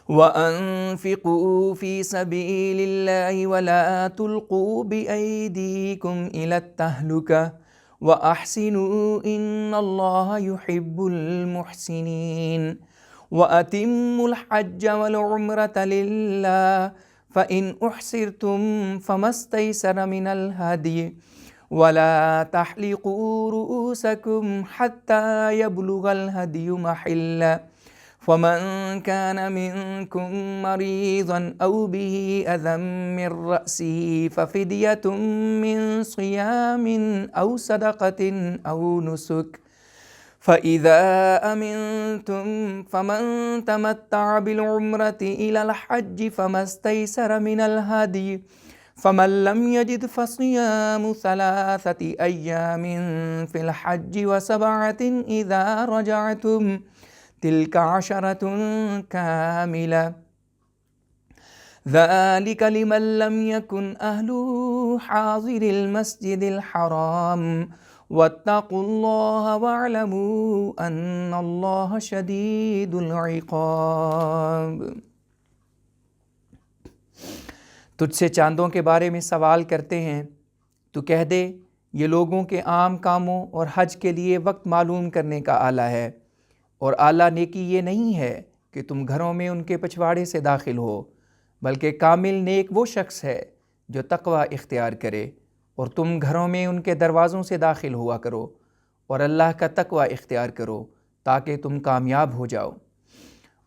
وأنفقوا في سبيل الله ولا تلقوا بأيديكم إلى التهلكة وأحسنوا إن الله يحب المحسنين وأتموا الحج والعمرة لله فإن أحصرتم فما استيسر من الهدي ولا تحلقوا رؤوسكم حتى يبلغ الهدي محله فمن كان منكم مريضا أو به أذى من رأسه ففدية من صيام أو صدقة أو نسك فإذا أمنتم فمن تمتع بالعمرة إلى الحج فما استيسر من الهدي فمن لم يجد فصيام 3 أيام في الحج و7 إذا رجعتم تلك 10 كاملة ذلك لمن لم يكن أهله حاضر المسجد الحرام واتقوا الله واعلموا أن الله شديد العقاب۔ تجھ سے چاندوں کے بارے میں سوال کرتے ہیں تو کہہ دے یہ لوگوں کے عام کاموں اور حج کے لیے وقت معلوم کرنے کا آلہ ہے، اور اعلیٰ نیکی یہ نہیں ہے کہ تم گھروں میں ان کے پچھواڑے سے داخل ہو، بلکہ کامل نیک وہ شخص ہے جو تقوی اختیار کرے، اور تم گھروں میں ان کے دروازوں سے داخل ہوا کرو اور اللہ کا تقوی اختیار کرو تاکہ تم کامیاب ہو جاؤ،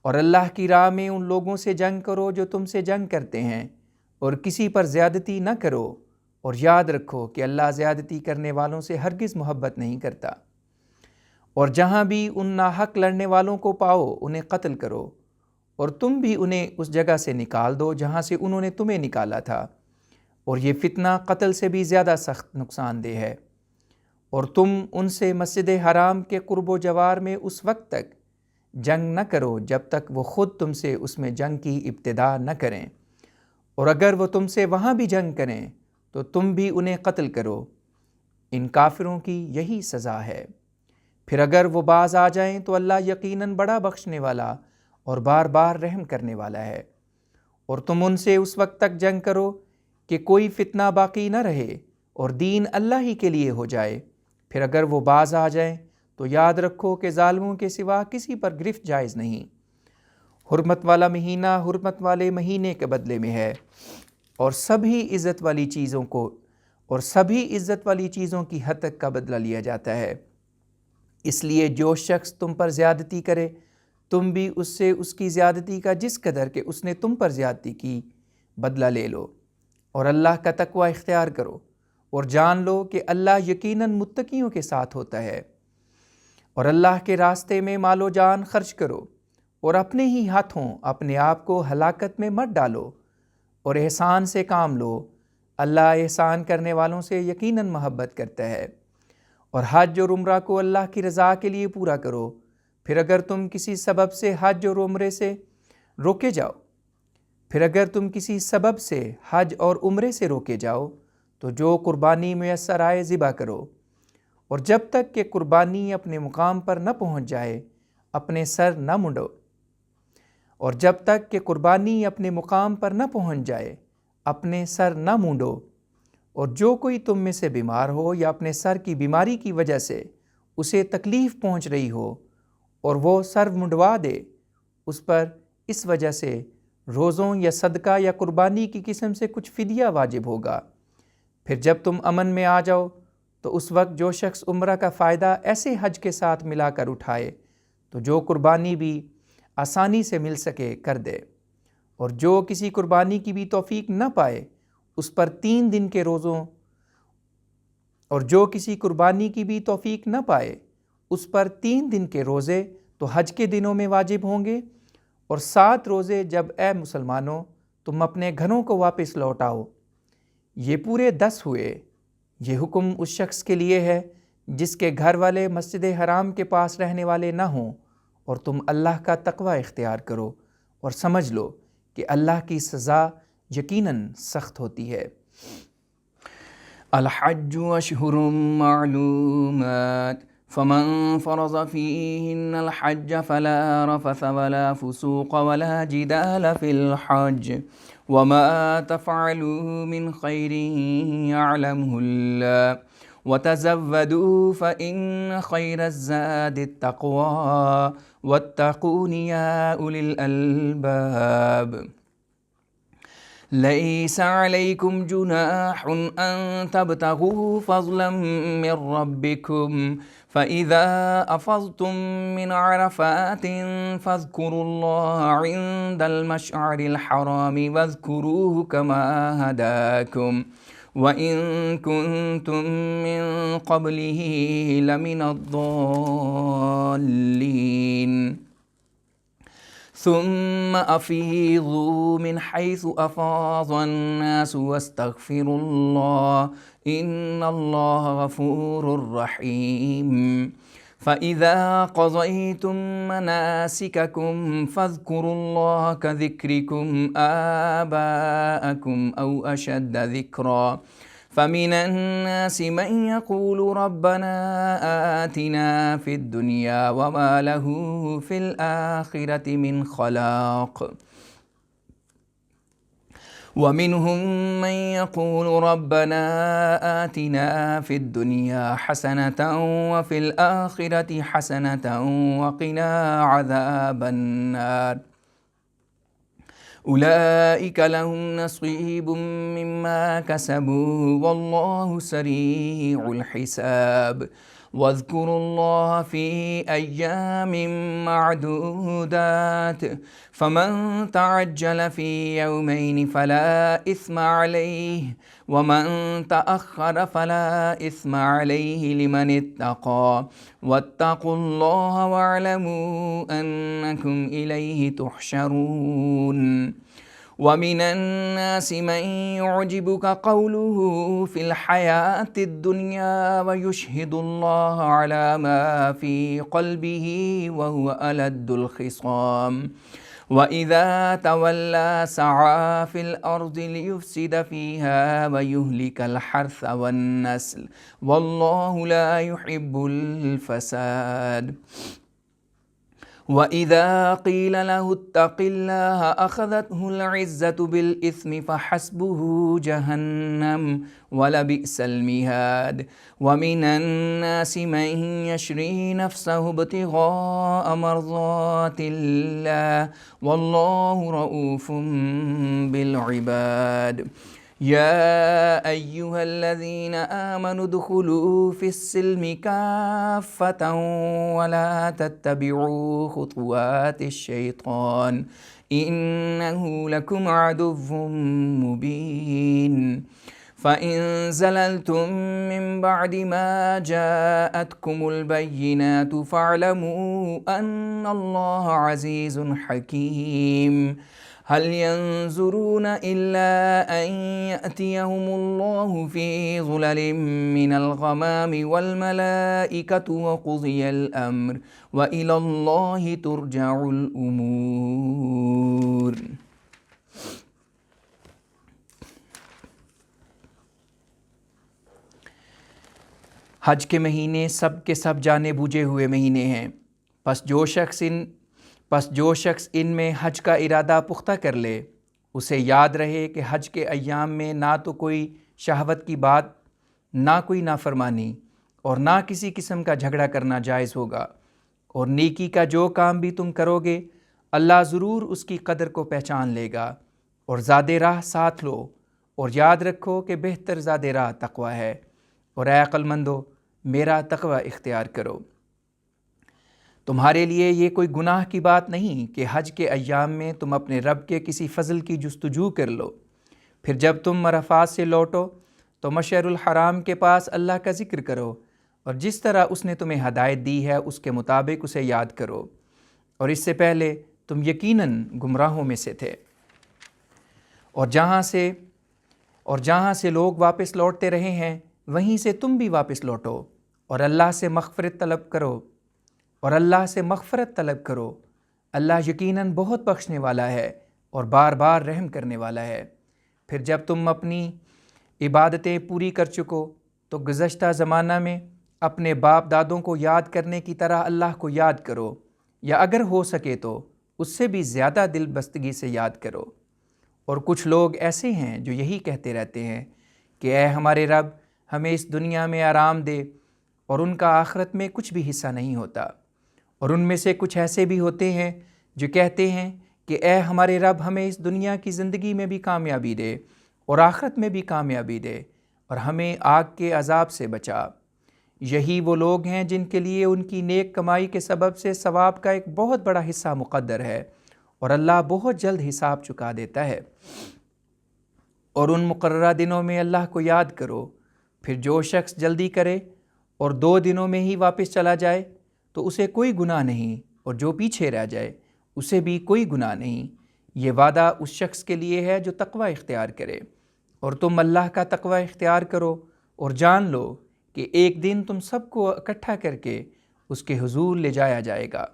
اور اللہ کی راہ میں ان لوگوں سے جنگ کرو جو تم سے جنگ کرتے ہیں، اور کسی پر زیادتی نہ کرو، اور یاد رکھو کہ اللہ زیادتی کرنے والوں سے ہرگز محبت نہیں کرتا۔ اور جہاں بھی ان ناحق لڑنے والوں کو پاؤ انہیں قتل کرو، اور تم بھی انہیں اس جگہ سے نکال دو جہاں سے انہوں نے تمہیں نکالا تھا، اور یہ فتنہ قتل سے بھی زیادہ سخت نقصان دہ ہے۔ اور تم ان سے مسجد حرام کے قرب و جوار میں اس وقت تک جنگ نہ کرو جب تک وہ خود تم سے اس میں جنگ کی ابتدا نہ کریں، اور اگر وہ تم سے وہاں بھی جنگ کریں تو تم بھی انہیں قتل کرو، ان کافروں کی یہی سزا ہے۔ پھر اگر وہ باز آ جائیں تو اللہ یقیناً بڑا بخشنے والا اور بار بار رحم کرنے والا ہے۔ اور تم ان سے اس وقت تک جنگ کرو کہ کوئی فتنہ باقی نہ رہے اور دین اللہ ہی کے لیے ہو جائے۔ پھر اگر وہ باز آ جائیں تو یاد رکھو کہ ظالموں کے سوا کسی پر گرفت جائز نہیں۔ حرمت والا مہینہ حرمت والے مہینے کے بدلے میں ہے، اور سبھی عزت والی چیزوں کی حد تک کا بدلہ لیا جاتا ہے۔ اس لیے جو شخص تم پر زیادتی کرے تم بھی اس سے اس کی زیادتی کا جس قدر کہ اس نے تم پر زیادتی کی بدلہ لے لو، اور اللہ کا تقوی اختیار کرو، اور جان لو کہ اللہ یقیناً متقیوں کے ساتھ ہوتا ہے۔ اور اللہ کے راستے میں مال و جان خرچ کرو، اور اپنے ہی ہاتھوں اپنے آپ کو ہلاکت میں مت ڈالو، اور احسان سے کام لو، اللہ احسان کرنے والوں سے یقیناً محبت کرتا ہے۔ اور حج اور عمرہ کو اللہ کی رضا کے لیے پورا کرو۔ پھر اگر تم کسی سبب سے حج اور عمرے سے روکے جاؤ تو جو قربانی میسر آئے ذبح کرو، اور جب تک کہ قربانی اپنے مقام پر نہ پہنچ جائے اپنے سر نہ منڈو، اور جب تک کہ قربانی اپنے مقام پر نہ پہنچ جائے اپنے سر نہ مونڈو، اور جو کوئی تم میں سے بیمار ہو یا اپنے سر کی بیماری کی وجہ سے اسے تکلیف پہنچ رہی ہو اور وہ سر منڈوا دے، اس پر اس وجہ سے روزوں یا صدقہ یا قربانی کی قسم سے کچھ فدیہ واجب ہوگا۔ پھر جب تم امن میں آ جاؤ تو اس وقت جو شخص عمرہ کا فائدہ ایسے حج کے ساتھ ملا کر اٹھائے تو جو قربانی بھی آسانی سے مل سکے کر دے، اور جو کسی قربانی کی بھی توفیق نہ پائے اس پر 3 دن کے روزوں اور جو کسی قربانی کی بھی توفیق نہ پائے اس پر 3 دن کے روزے تو حج کے دنوں میں واجب ہوں گے، اور 7 روزے جب اے مسلمانوں تم اپنے گھروں کو واپس لوٹ آؤ۔ یہ پورے 10 ہوئے۔ یہ حکم اس شخص کے لیے ہے جس کے گھر والے مسجد حرام کے پاس رہنے والے نہ ہوں، اور تم اللہ کا تقوی اختیار کرو اور سمجھ لو کہ اللہ کی سزا یقیناً سخت ہوتی ہے۔ الحج اشہر معلومات فمن فرض فیہن الحج فلا رفث ولا فسوق ولا جدال فی الحج وما تفعلوا من خیر یعلمہ اللہ وتزودوا فإن خیر الزاد التقوى واتقون یا اولی الالباب۔ لیس علیکم جناح ان تبتغوا فضلا من ربکم فإذا أفضتم من عرفات فاذكروا الله عند المشعر الحرام واذكروه كما هداكم وإن كنتم من قبله لمن الضالين ثم أفيضوا من حيث أفاض الناس واستغفروا الله إن الله غفور رحيم فإذا قضيتم مناسككم فاذكروا الله كذكركم آباءكم أو أشد ذكرا فمن الناس من يقول ربنا آتنا في الدنيا وما له في الآخرة من خلاق ومنهم من يقول ربنا آتنا في الدنيا حسنة وفي الآخرة حسنة وقنا عذاب النار أولئك لهم نصيب مما كسبوا والله سريع الحساب واذكروا الله في أيام معدودات فمن تعجل في يومين فلا إثم عليه ومن تأخر فلا إثم عليه لمن اتقى واتقوا الله واعلموا أنكم إليه تحشرون ومن الناس من يعجبك قوله في الحياة الدنيا ويشهد الله على ما في قلبه وهو ألد الخصام وإذا تولى سعى في الأرض ليفسد فيها ويهلك الحرث والنسل والله لا يحب الفساد وَإِذَا قِيلَ لَهُ اتَّقِ اللَّهَ أَخَذَتْهُ الْعِزَّةُ بِالْإِثْمِ فَحَسْبُهُ جَهَنَّمُ وَلَبِئْسَ الْمِهَادُ وَمِنَ النَّاسِ مَن يَشْرِي نَفْسَهُ ابْتِغَاءَ مَرْضَاتِ اللَّهِ وَاللَّهُ رَءُوفٌ بِالْعِبَادِ يا أيها الذين آمنوا ادخلوا في السلم كافة ولا تتبعوا خطوات الشيطان إنه لكم عدو مبين فإن زللتم من بعد ما جاءتكم البينات فاعلموا أن الله عزيز حكيم هل ينظرون إلا أن يأتيهم الله في ظلل من الغمام والملائكة وقضي الأمر وإلى الله ترجع الأمور۔ حج کے مہینے سب کے سب جانے بوجھے ہوئے مہینے ہیں، پس جو شخص ان میں حج کا ارادہ پختہ کر لے، اسے یاد رہے کہ حج کے ایام میں نہ تو کوئی شہوت کی بات، نہ کوئی نافرمانی اور نہ کسی قسم کا جھگڑا کرنا جائز ہوگا، اور نیکی کا جو کام بھی تم کرو گے اللہ ضرور اس کی قدر کو پہچان لے گا، اور زاد راہ ساتھ لو، اور یاد رکھو کہ بہتر زاد راہ تقوی ہے، اور اے عقل مندو میرا تقوی اختیار کرو۔ تمہارے لیے یہ کوئی گناہ کی بات نہیں کہ حج کے ایام میں تم اپنے رب کے کسی فضل کی جستجو کر لو، پھر جب تم عرفات سے لوٹو تو مشعر الحرام کے پاس اللہ کا ذکر کرو، اور جس طرح اس نے تمہیں ہدایت دی ہے اس کے مطابق اسے یاد کرو، اور اس سے پہلے تم یقیناً گمراہوں میں سے تھے۔ اور جہاں سے لوگ واپس لوٹتے رہے ہیں وہیں سے تم بھی واپس لوٹو، اور اللہ سے مغفرت طلب کرو، اللہ یقیناً بہت بخشنے والا ہے اور بار بار رحم کرنے والا ہے۔ پھر جب تم اپنی عبادتیں پوری کر چکو تو گزشتہ زمانہ میں اپنے باپ دادوں کو یاد کرنے کی طرح اللہ کو یاد کرو، یا اگر ہو سکے تو اس سے بھی زیادہ دل بستگی سے یاد کرو۔ اور کچھ لوگ ایسے ہیں جو یہی کہتے رہتے ہیں کہ اے ہمارے رب ہمیں اس دنیا میں آرام دے، اور ان کا آخرت میں کچھ بھی حصہ نہیں ہوتا۔ اور ان میں سے کچھ ایسے بھی ہوتے ہیں جو کہتے ہیں کہ اے ہمارے رب ہمیں اس دنیا کی زندگی میں بھی کامیابی دے اور آخرت میں بھی کامیابی دے، اور ہمیں آگ کے عذاب سے بچا۔ یہی وہ لوگ ہیں جن کے لیے ان کی نیک کمائی کے سبب سے ثواب کا ایک بہت بڑا حصہ مقدر ہے، اور اللہ بہت جلد حساب چکا دیتا ہے۔ اور ان مقررہ دنوں میں اللہ کو یاد کرو، پھر جو شخص جلدی کرے اور 2 دنوں میں ہی واپس چلا جائے تو اسے کوئی گناہ نہیں، اور جو پیچھے رہ جائے اسے بھی کوئی گناہ نہیں۔ یہ وعدہ اس شخص کے لیے ہے جو تقوی اختیار کرے۔ اور تم اللہ کا تقوی اختیار کرو اور جان لو کہ ایک دن تم سب کو اکٹھا کر کے اس کے حضور لے جایا جائے گا۔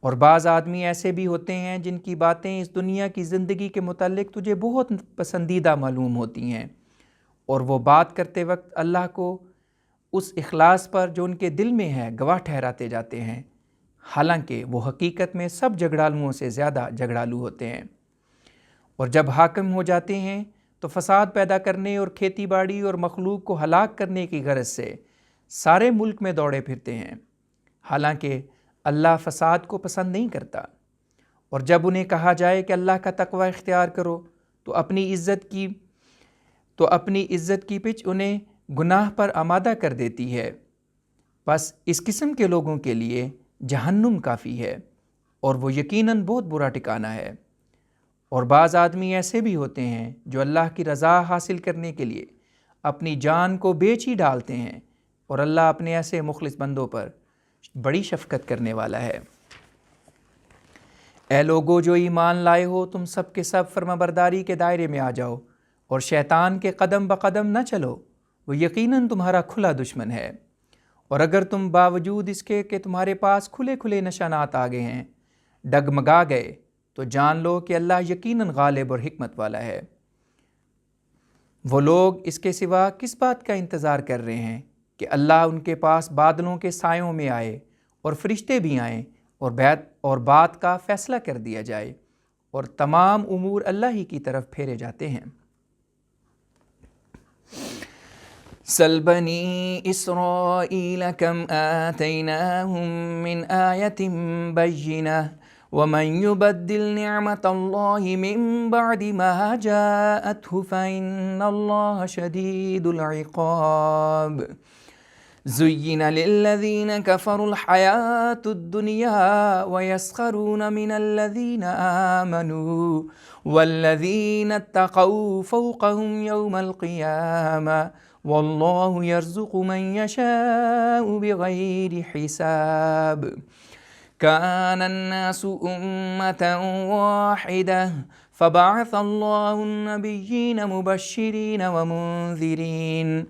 اور بعض آدمی ایسے بھی ہوتے ہیں جن کی باتیں اس دنیا کی زندگی کے متعلق تجھے بہت پسندیدہ معلوم ہوتی ہیں، اور وہ بات کرتے وقت اللہ کو اس اخلاص پر جو ان کے دل میں ہے گواہ ٹھہراتے جاتے ہیں، حالانکہ وہ حقیقت میں سب جھگڑالوؤں سے زیادہ جھگڑالو ہوتے ہیں۔ اور جب حاکم ہو جاتے ہیں تو فساد پیدا کرنے اور کھیتی باڑی اور مخلوق کو ہلاک کرنے کی غرض سے سارے ملک میں دوڑے پھرتے ہیں، حالانکہ اللہ فساد کو پسند نہیں کرتا۔ اور جب انہیں کہا جائے کہ اللہ کا تقوی اختیار کرو تو اپنی عزت کی پچ انہیں گناہ پر آمادہ کر دیتی ہے۔ بس اس قسم کے لوگوں کے لیے جہنم کافی ہے، اور وہ یقیناً بہت برا ٹھکانہ ہے۔ اور بعض آدمی ایسے بھی ہوتے ہیں جو اللہ کی رضا حاصل کرنے کے لیے اپنی جان کو بیچ ہی ڈالتے ہیں، اور اللہ اپنے ایسے مخلص بندوں پر بڑی شفقت کرنے والا ہے۔ اے لوگو جو ایمان لائے ہو، تم سب کے سب فرمانبرداری کے دائرے میں آ جاؤ، اور شیطان کے قدم بقدم نہ چلو، وہ یقیناً تمہارا کھلا دشمن ہے۔ اور اگر تم باوجود اس کے کہ تمہارے پاس کھلے کھلے نشانات آ گئے ہیں ڈگمگا گئے، تو جان لو کہ اللہ یقیناً غالب اور حکمت والا ہے۔ وہ لوگ اس کے سوا کس بات کا انتظار کر رہے ہیں کہ اللہ ان کے پاس بادلوں کے سایوں میں آئے اور فرشتے بھی آئیں اور بات کا فیصلہ کر دیا جائے، اور تمام امور اللہ ہی کی طرف پھیرے جاتے ہیں۔ سل بنی اسرائیل کم آتیناہم من آیت بینہ ومن يبدل نعمت اللہ من بعد ما جاءته فإن اللہ شدید العقاب۔ زین للذین کفروا الحیاة الدنیا ویسخرون من الذین آمنوا والذین اتقوا فوقهم یوم القیامہ واللہ یرزق من یشاء بغیر حساب۔ كان الناس أمة واحدة فبعث الله النبيين مبشرين ومنذرين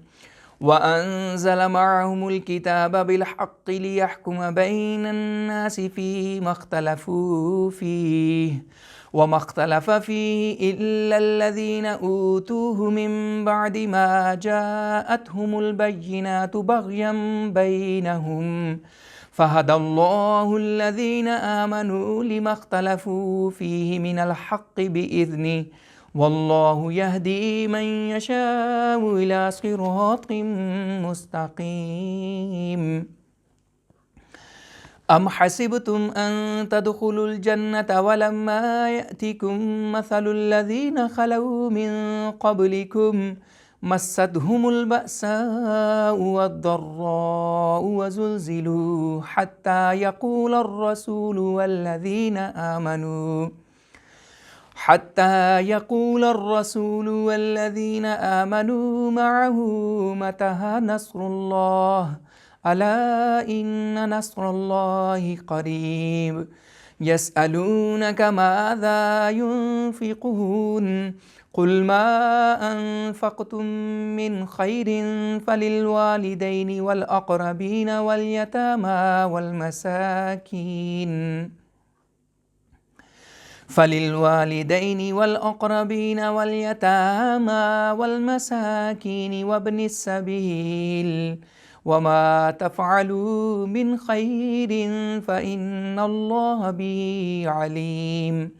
وأنزل معهم الكتاب بالحق ليحكم بين الناس فيما اختلفوا فيه وما اختلف فيه إلا الذين أوتوه من بعد ما جاءتهم البينات بغيا بينهم فهدى الله الذين آمنوا لما اختلفوا فيه من الحق بإذنه والله يهدي من يشاء إلى صراط مستقيم أم حسبتم أن تدخلوا الجنة ولما يأتكم مثل الذين خلوا من قبلكم مستهم البأساء والضراء وزلزلوا حتى يقول الرسول والذين آمنوا معه متى نصر الله ألا إن نصر الله قريب يسألونك ماذا ينفقون قل ما أنفقتم من خير فللوالدين والأقربين واليتامى والمساكين وابن السبيل وما تفعلوا من خير فإن الله به عليم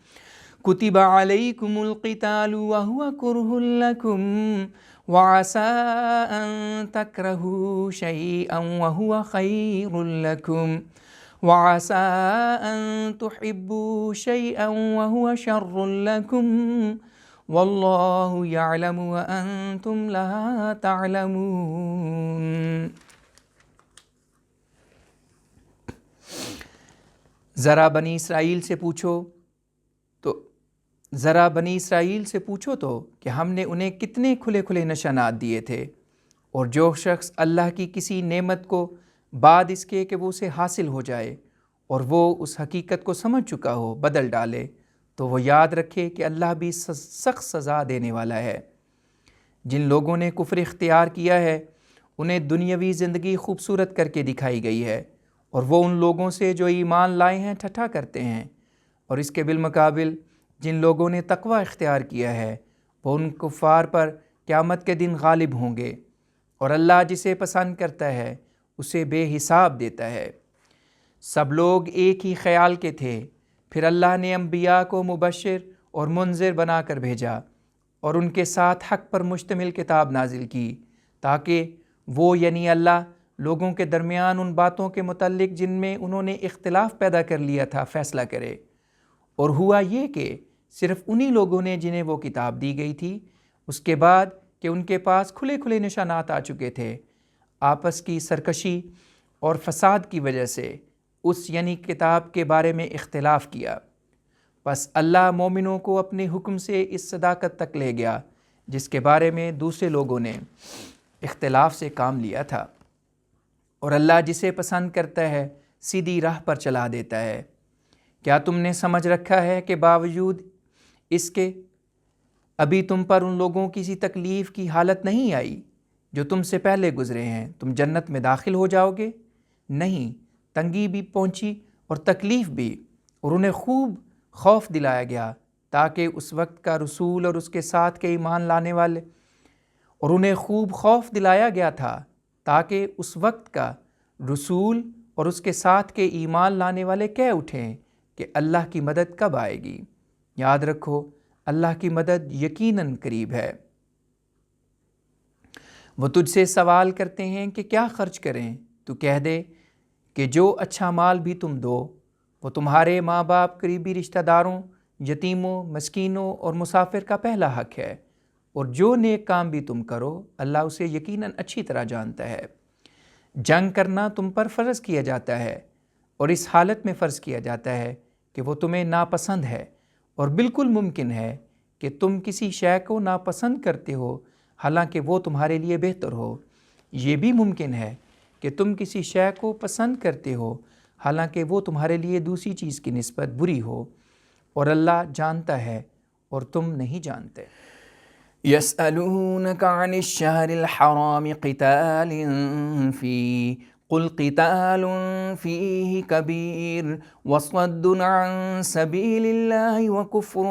كتب عليكم القتال وهو كره لكم وعسى أن تكرهوا شيئا وهو خير لكم وعسى أن تحبوا شيئا وهو شر لكم والله يعلم وأنتم لا تعلمون. ذرا بنی اسرائیل سے پوچھو تو کہ ہم نے انہیں کتنے کھلے کھلے نشانات دیے تھے، اور جو شخص اللہ کی کسی نعمت کو بعد اس کے کہ وہ اسے حاصل ہو جائے اور وہ اس حقیقت کو سمجھ چکا ہو بدل ڈالے تو وہ یاد رکھے کہ اللہ بھی سخت سزا دینے والا ہے۔ جن لوگوں نے کفر اختیار کیا ہے انہیں دنیاوی زندگی خوبصورت کر کے دکھائی گئی ہے، اور وہ ان لوگوں سے جو ایمان لائے ہیں ٹھٹھا کرتے ہیں، اور اس کے بالمقابل جن لوگوں نے تقوی اختیار کیا ہے وہ ان کفار پر قیامت کے دن غالب ہوں گے، اور اللہ جسے پسند کرتا ہے اسے بے حساب دیتا ہے۔ سب لوگ ایک ہی خیال کے تھے، پھر اللہ نے انبیاء کو مبشر اور منذر بنا کر بھیجا اور ان کے ساتھ حق پر مشتمل کتاب نازل کی تاکہ وہ یعنی اللہ لوگوں کے درمیان ان باتوں کے متعلق جن میں انہوں نے اختلاف پیدا کر لیا تھا فیصلہ کرے۔ اور ہوا یہ کہ صرف انہی لوگوں نے جنہیں وہ کتاب دی گئی تھی اس کے بعد کہ ان کے پاس کھلے کھلے نشانات آ چکے تھے آپس کی سرکشی اور فساد کی وجہ سے اس یعنی کتاب کے بارے میں اختلاف کیا۔ پس اللہ مومنوں کو اپنے حکم سے اس صداقت تک لے گیا جس کے بارے میں دوسرے لوگوں نے اختلاف سے کام لیا تھا، اور اللہ جسے پسند کرتا ہے سیدھی راہ پر چلا دیتا ہے۔ کیا تم نے سمجھ رکھا ہے کہ باوجود اس کے ابھی تم پر ان لوگوں کی سی تکلیف کی حالت نہیں آئی جو تم سے پہلے گزرے ہیں، تم جنت میں داخل ہو جاؤ گے؟ نہیں، تنگی بھی پہنچی اور تکلیف بھی، اور انہیں خوب خوف دلایا گیا تاکہ اس وقت کا رسول اور اس کے ساتھ کے ایمان لانے والے اور انہیں خوب خوف دلایا گیا تھا تاکہ اس وقت کا رسول اور اس کے ساتھ کے ایمان لانے والے کہہ اٹھیں کہ اللہ کی مدد کب آئے گی۔ یاد رکھو اللہ کی مدد یقیناً قریب ہے۔ وہ تجھ سے سوال کرتے ہیں کہ کیا خرچ کریں، تو کہہ دے کہ جو اچھا مال بھی تم دو وہ تمہارے ماں باپ، قریبی رشتہ داروں، یتیموں، مسکینوں اور مسافر کا پہلا حق ہے، اور جو نیک کام بھی تم کرو اللہ اسے یقیناً اچھی طرح جانتا ہے۔ جنگ کرنا تم پر فرض کیا جاتا ہے، اور اس حالت میں فرض کیا جاتا ہے کہ وہ تمہیں ناپسند ہے، اور بالکل ممکن ہے کہ تم کسی شے کو ناپسند کرتے ہو حالانکہ وہ تمہارے لیے بہتر ہو۔ یہ بھی ممکن ہے کہ تم کسی شے کو پسند کرتے ہو حالانکہ وہ تمہارے لیے دوسری چیز کی نسبت بری ہو، اور اللہ جانتا ہے اور تم نہیں جانتے۔ يسألونك عن الشهر الحرام قتال فيه قل قتال فيه كبير وصد عن سبيل الله وكفر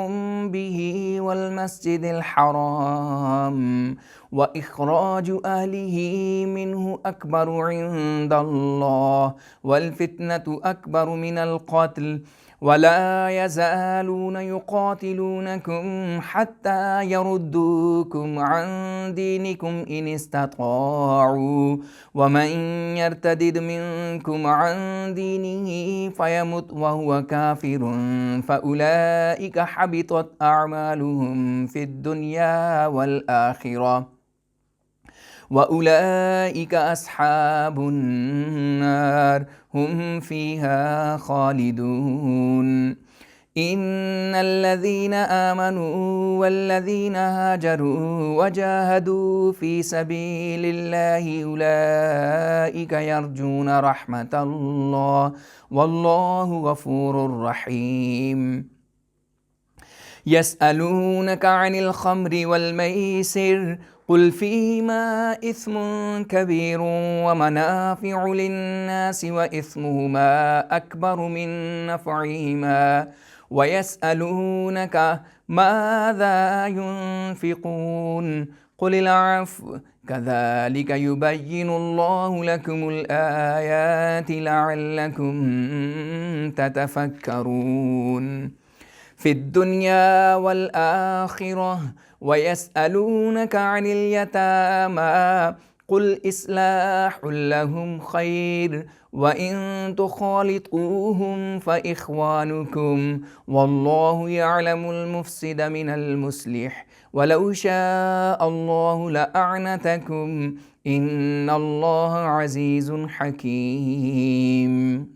به والمسجد الحرام وإخراج أهله منه أكبر عند الله والفتنة أكبر من القتل ولا يزالون يقاتلونكم حتى يردوكم عن دينكم إن استطاعوا ومن يرتدد منكم عن دينه فيمت وهو كافر فأولئك حبطت أعمالهم في الدنيا والآخرة وأولئك أصحاب النار هم فيها خالدون إن الذين آمنوا والذين هاجروا وجاهدوا في سبيل الله أولئك يرجون رحمة الله والله غفور رحيم يسألونك عن الخمر والميسر قل فيهما إثم كبير ومنافع للناس وإثمهما أكبر من نفعهما ويسألونك ماذا ينفقون قل العفو كذلك يبين الله لكم الآيات لعلكم تتفكرون في الدنيا والآخرة ويسألونك عن اليتامى قل إصلاح لهم خير وإن تخالطوهم فإخوانكم والله يعلم المفسد من المصلح ولو شاء الله لأعنتكم إن الله عزيز حكيم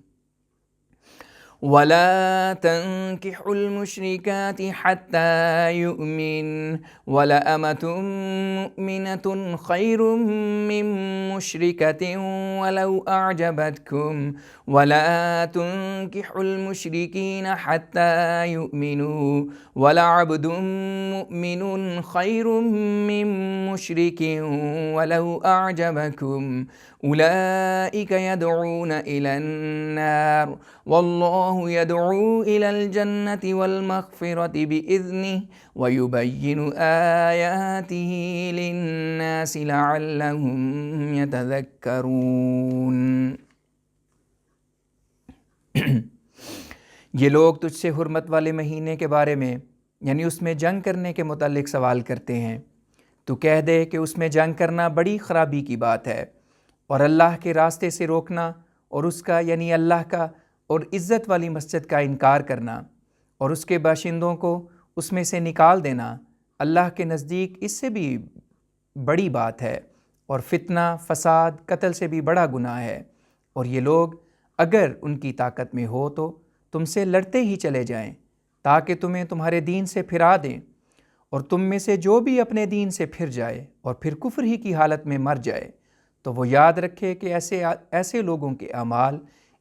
ولا تنكحوا المشركات حتى يؤمن ولأمة مؤمنة خير من مشركة ولو أعجبتكم ولا تنكحوا المشركين حتى يؤمنوا ولعبد مؤمن خير من مشرك ولو أعجبكم أولئك يدعون إلى النار والله يدعو إلى الجنة والمغفرة بإذنه ويبين آياته للناس لعلهم يتذكرون۔ یہ لوگ تجھ سے حرمت والے مہینے کے بارے میں یعنی اس میں جنگ کرنے کے متعلق سوال کرتے ہیں۔ تو کہہ دے کہ اس میں جنگ کرنا بڑی خرابی کی بات ہے، اور اللہ کے راستے سے روکنا اور اس کا یعنی اللہ کا اور عزت والی مسجد کا انکار کرنا اور اس کے باشندوں کو اس میں سے نکال دینا اللہ کے نزدیک اس سے بھی بڑی بات ہے، اور فتنہ، فساد، قتل سے بھی بڑا گناہ ہے۔ اور یہ لوگ اگر ان کی طاقت میں ہو تو تم سے لڑتے ہی چلے جائیں تاکہ تمہیں تمہارے دین سے پھرا دیں، اور تم میں سے جو بھی اپنے دین سے پھر جائے اور پھر کفر ہی کی حالت میں مر جائے تو وہ یاد رکھے کہ ایسے لوگوں کے اعمال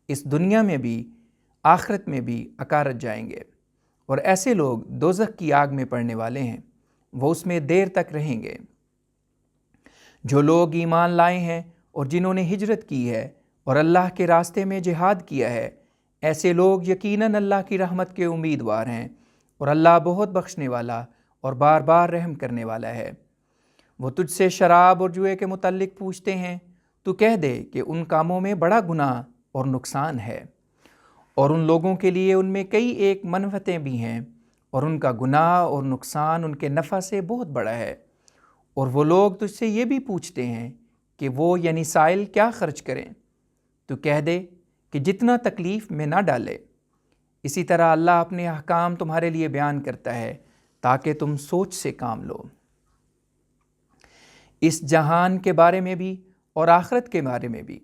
اس دنیا میں بھی آخرت میں بھی اکارت جائیں گے، اور ایسے لوگ دوزخ کی آگ میں پڑنے والے ہیں، وہ اس میں دیر تک رہیں گے۔ جو لوگ ایمان لائے ہیں اور جنہوں نے ہجرت کی ہے اور اللہ کے راستے میں جہاد کیا ہے، ایسے لوگ یقیناً اللہ کی رحمت کے امیدوار ہیں، اور اللہ بہت بخشنے والا اور بار بار رحم کرنے والا ہے۔ وہ تجھ سے شراب اور جوئے کے متعلق پوچھتے ہیں، تو کہہ دے کہ ان کاموں میں بڑا گناہ اور نقصان ہے، اور ان لوگوں کے لیے ان میں کئی ایک منفعتیں بھی ہیں، اور ان کا گناہ اور نقصان ان کے نفع سے بہت بڑا ہے۔ اور وہ لوگ تجھ سے یہ بھی پوچھتے ہیں کہ وہ یعنی سائل کیا خرچ کریں، تو کہہ دے کہ جتنا تکلیف میں نہ ڈالے۔ اسی طرح اللہ اپنے احکام تمہارے لیے بیان کرتا ہے تاکہ تم سوچ سے کام لو۔ اس جہان کے بارے میں بھی اور آخرت کے بارے میں بھی۔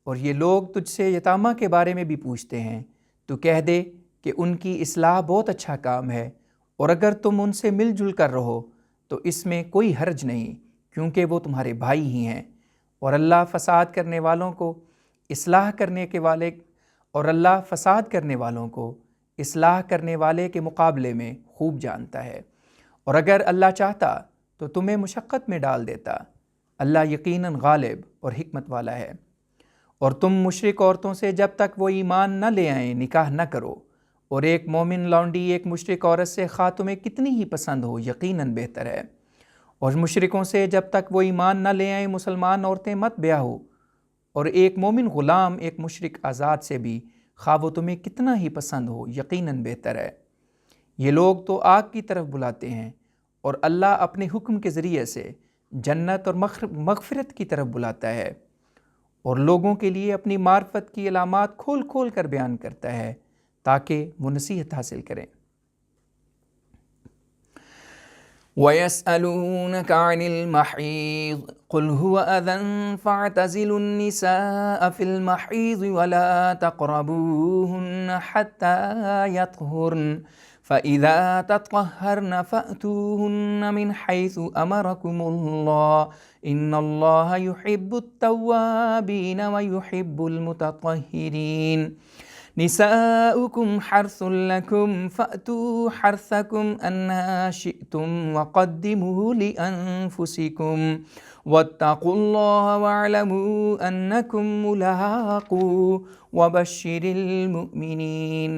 اور یہ لوگ تجھ سے یتامہ کے بارے میں بھی پوچھتے ہیں، تو کہہ دے کہ ان کی اصلاح بہت اچھا کام ہے، اور اگر تم ان سے مل جل کر رہو تو اس میں کوئی حرج نہیں، کیونکہ وہ تمہارے بھائی ہی ہیں، اور اللہ فساد کرنے والوں کو اصلاح کرنے کے والے اور اللہ فساد کرنے والوں کو اصلاح کرنے والے کے مقابلے میں خوب جانتا ہے۔ اور اگر اللہ چاہتا تو تمہیں مشقت میں ڈال دیتا، اللہ یقیناً غالب اور حکمت والا ہے۔ اور تم مشرک عورتوں سے جب تک وہ ایمان نہ لے آئیں نکاح نہ کرو، اور ایک مومن لونڈی ایک مشرک عورت سے خواہ تمہیں کتنی ہی پسند ہو یقیناً بہتر ہے۔ اور مشرکوں سے جب تک وہ ایمان نہ لے آئیں مسلمان عورتیں مت بیاہ ہو، اور ایک مومن غلام ایک مشرک آزاد سے بھی خواہ وہ تمہیں کتنا ہی پسند ہو یقیناً بہتر ہے۔ یہ لوگ تو آگ کی طرف بلاتے ہیں اور اللہ اپنے حکم کے ذریعے سے جنت اور مغفرت کی طرف بلاتا ہے، اور لوگوں کے لیے اپنی معرفت کی علامات کھول کھول کر بیان کرتا ہے تاکہ وہ نصیحت حاصل کریں۔ وَيَسْأَلُونَكَ عَنِ الْمَحِيضِ قُلْ هُوَ أَذًى فَاعْتَزِلُوا النِّسَاءَ فِي الْمَحِيضِ وَلَا تَقْرَبُوهُنَّ حَتَّى يَطْهُرْنَ فَإِذَا تَطَهَّرْنَ فَأْتُوهُنَّ مِنْ حَيْثُ أَمَرَكُمُ اللَّهُ إِنَّ اللَّهَ يُحِبُّ التَّوَّابِينَ وَيُحِبُّ الْمُتَطَهِّرِينَ نساؤكم حرث لكم فأتوا حرثكم أنّا شئتم وقدموا لأنفسكم واتقوا الله واعلموا أنكم ملاقوه وبشر المؤمنين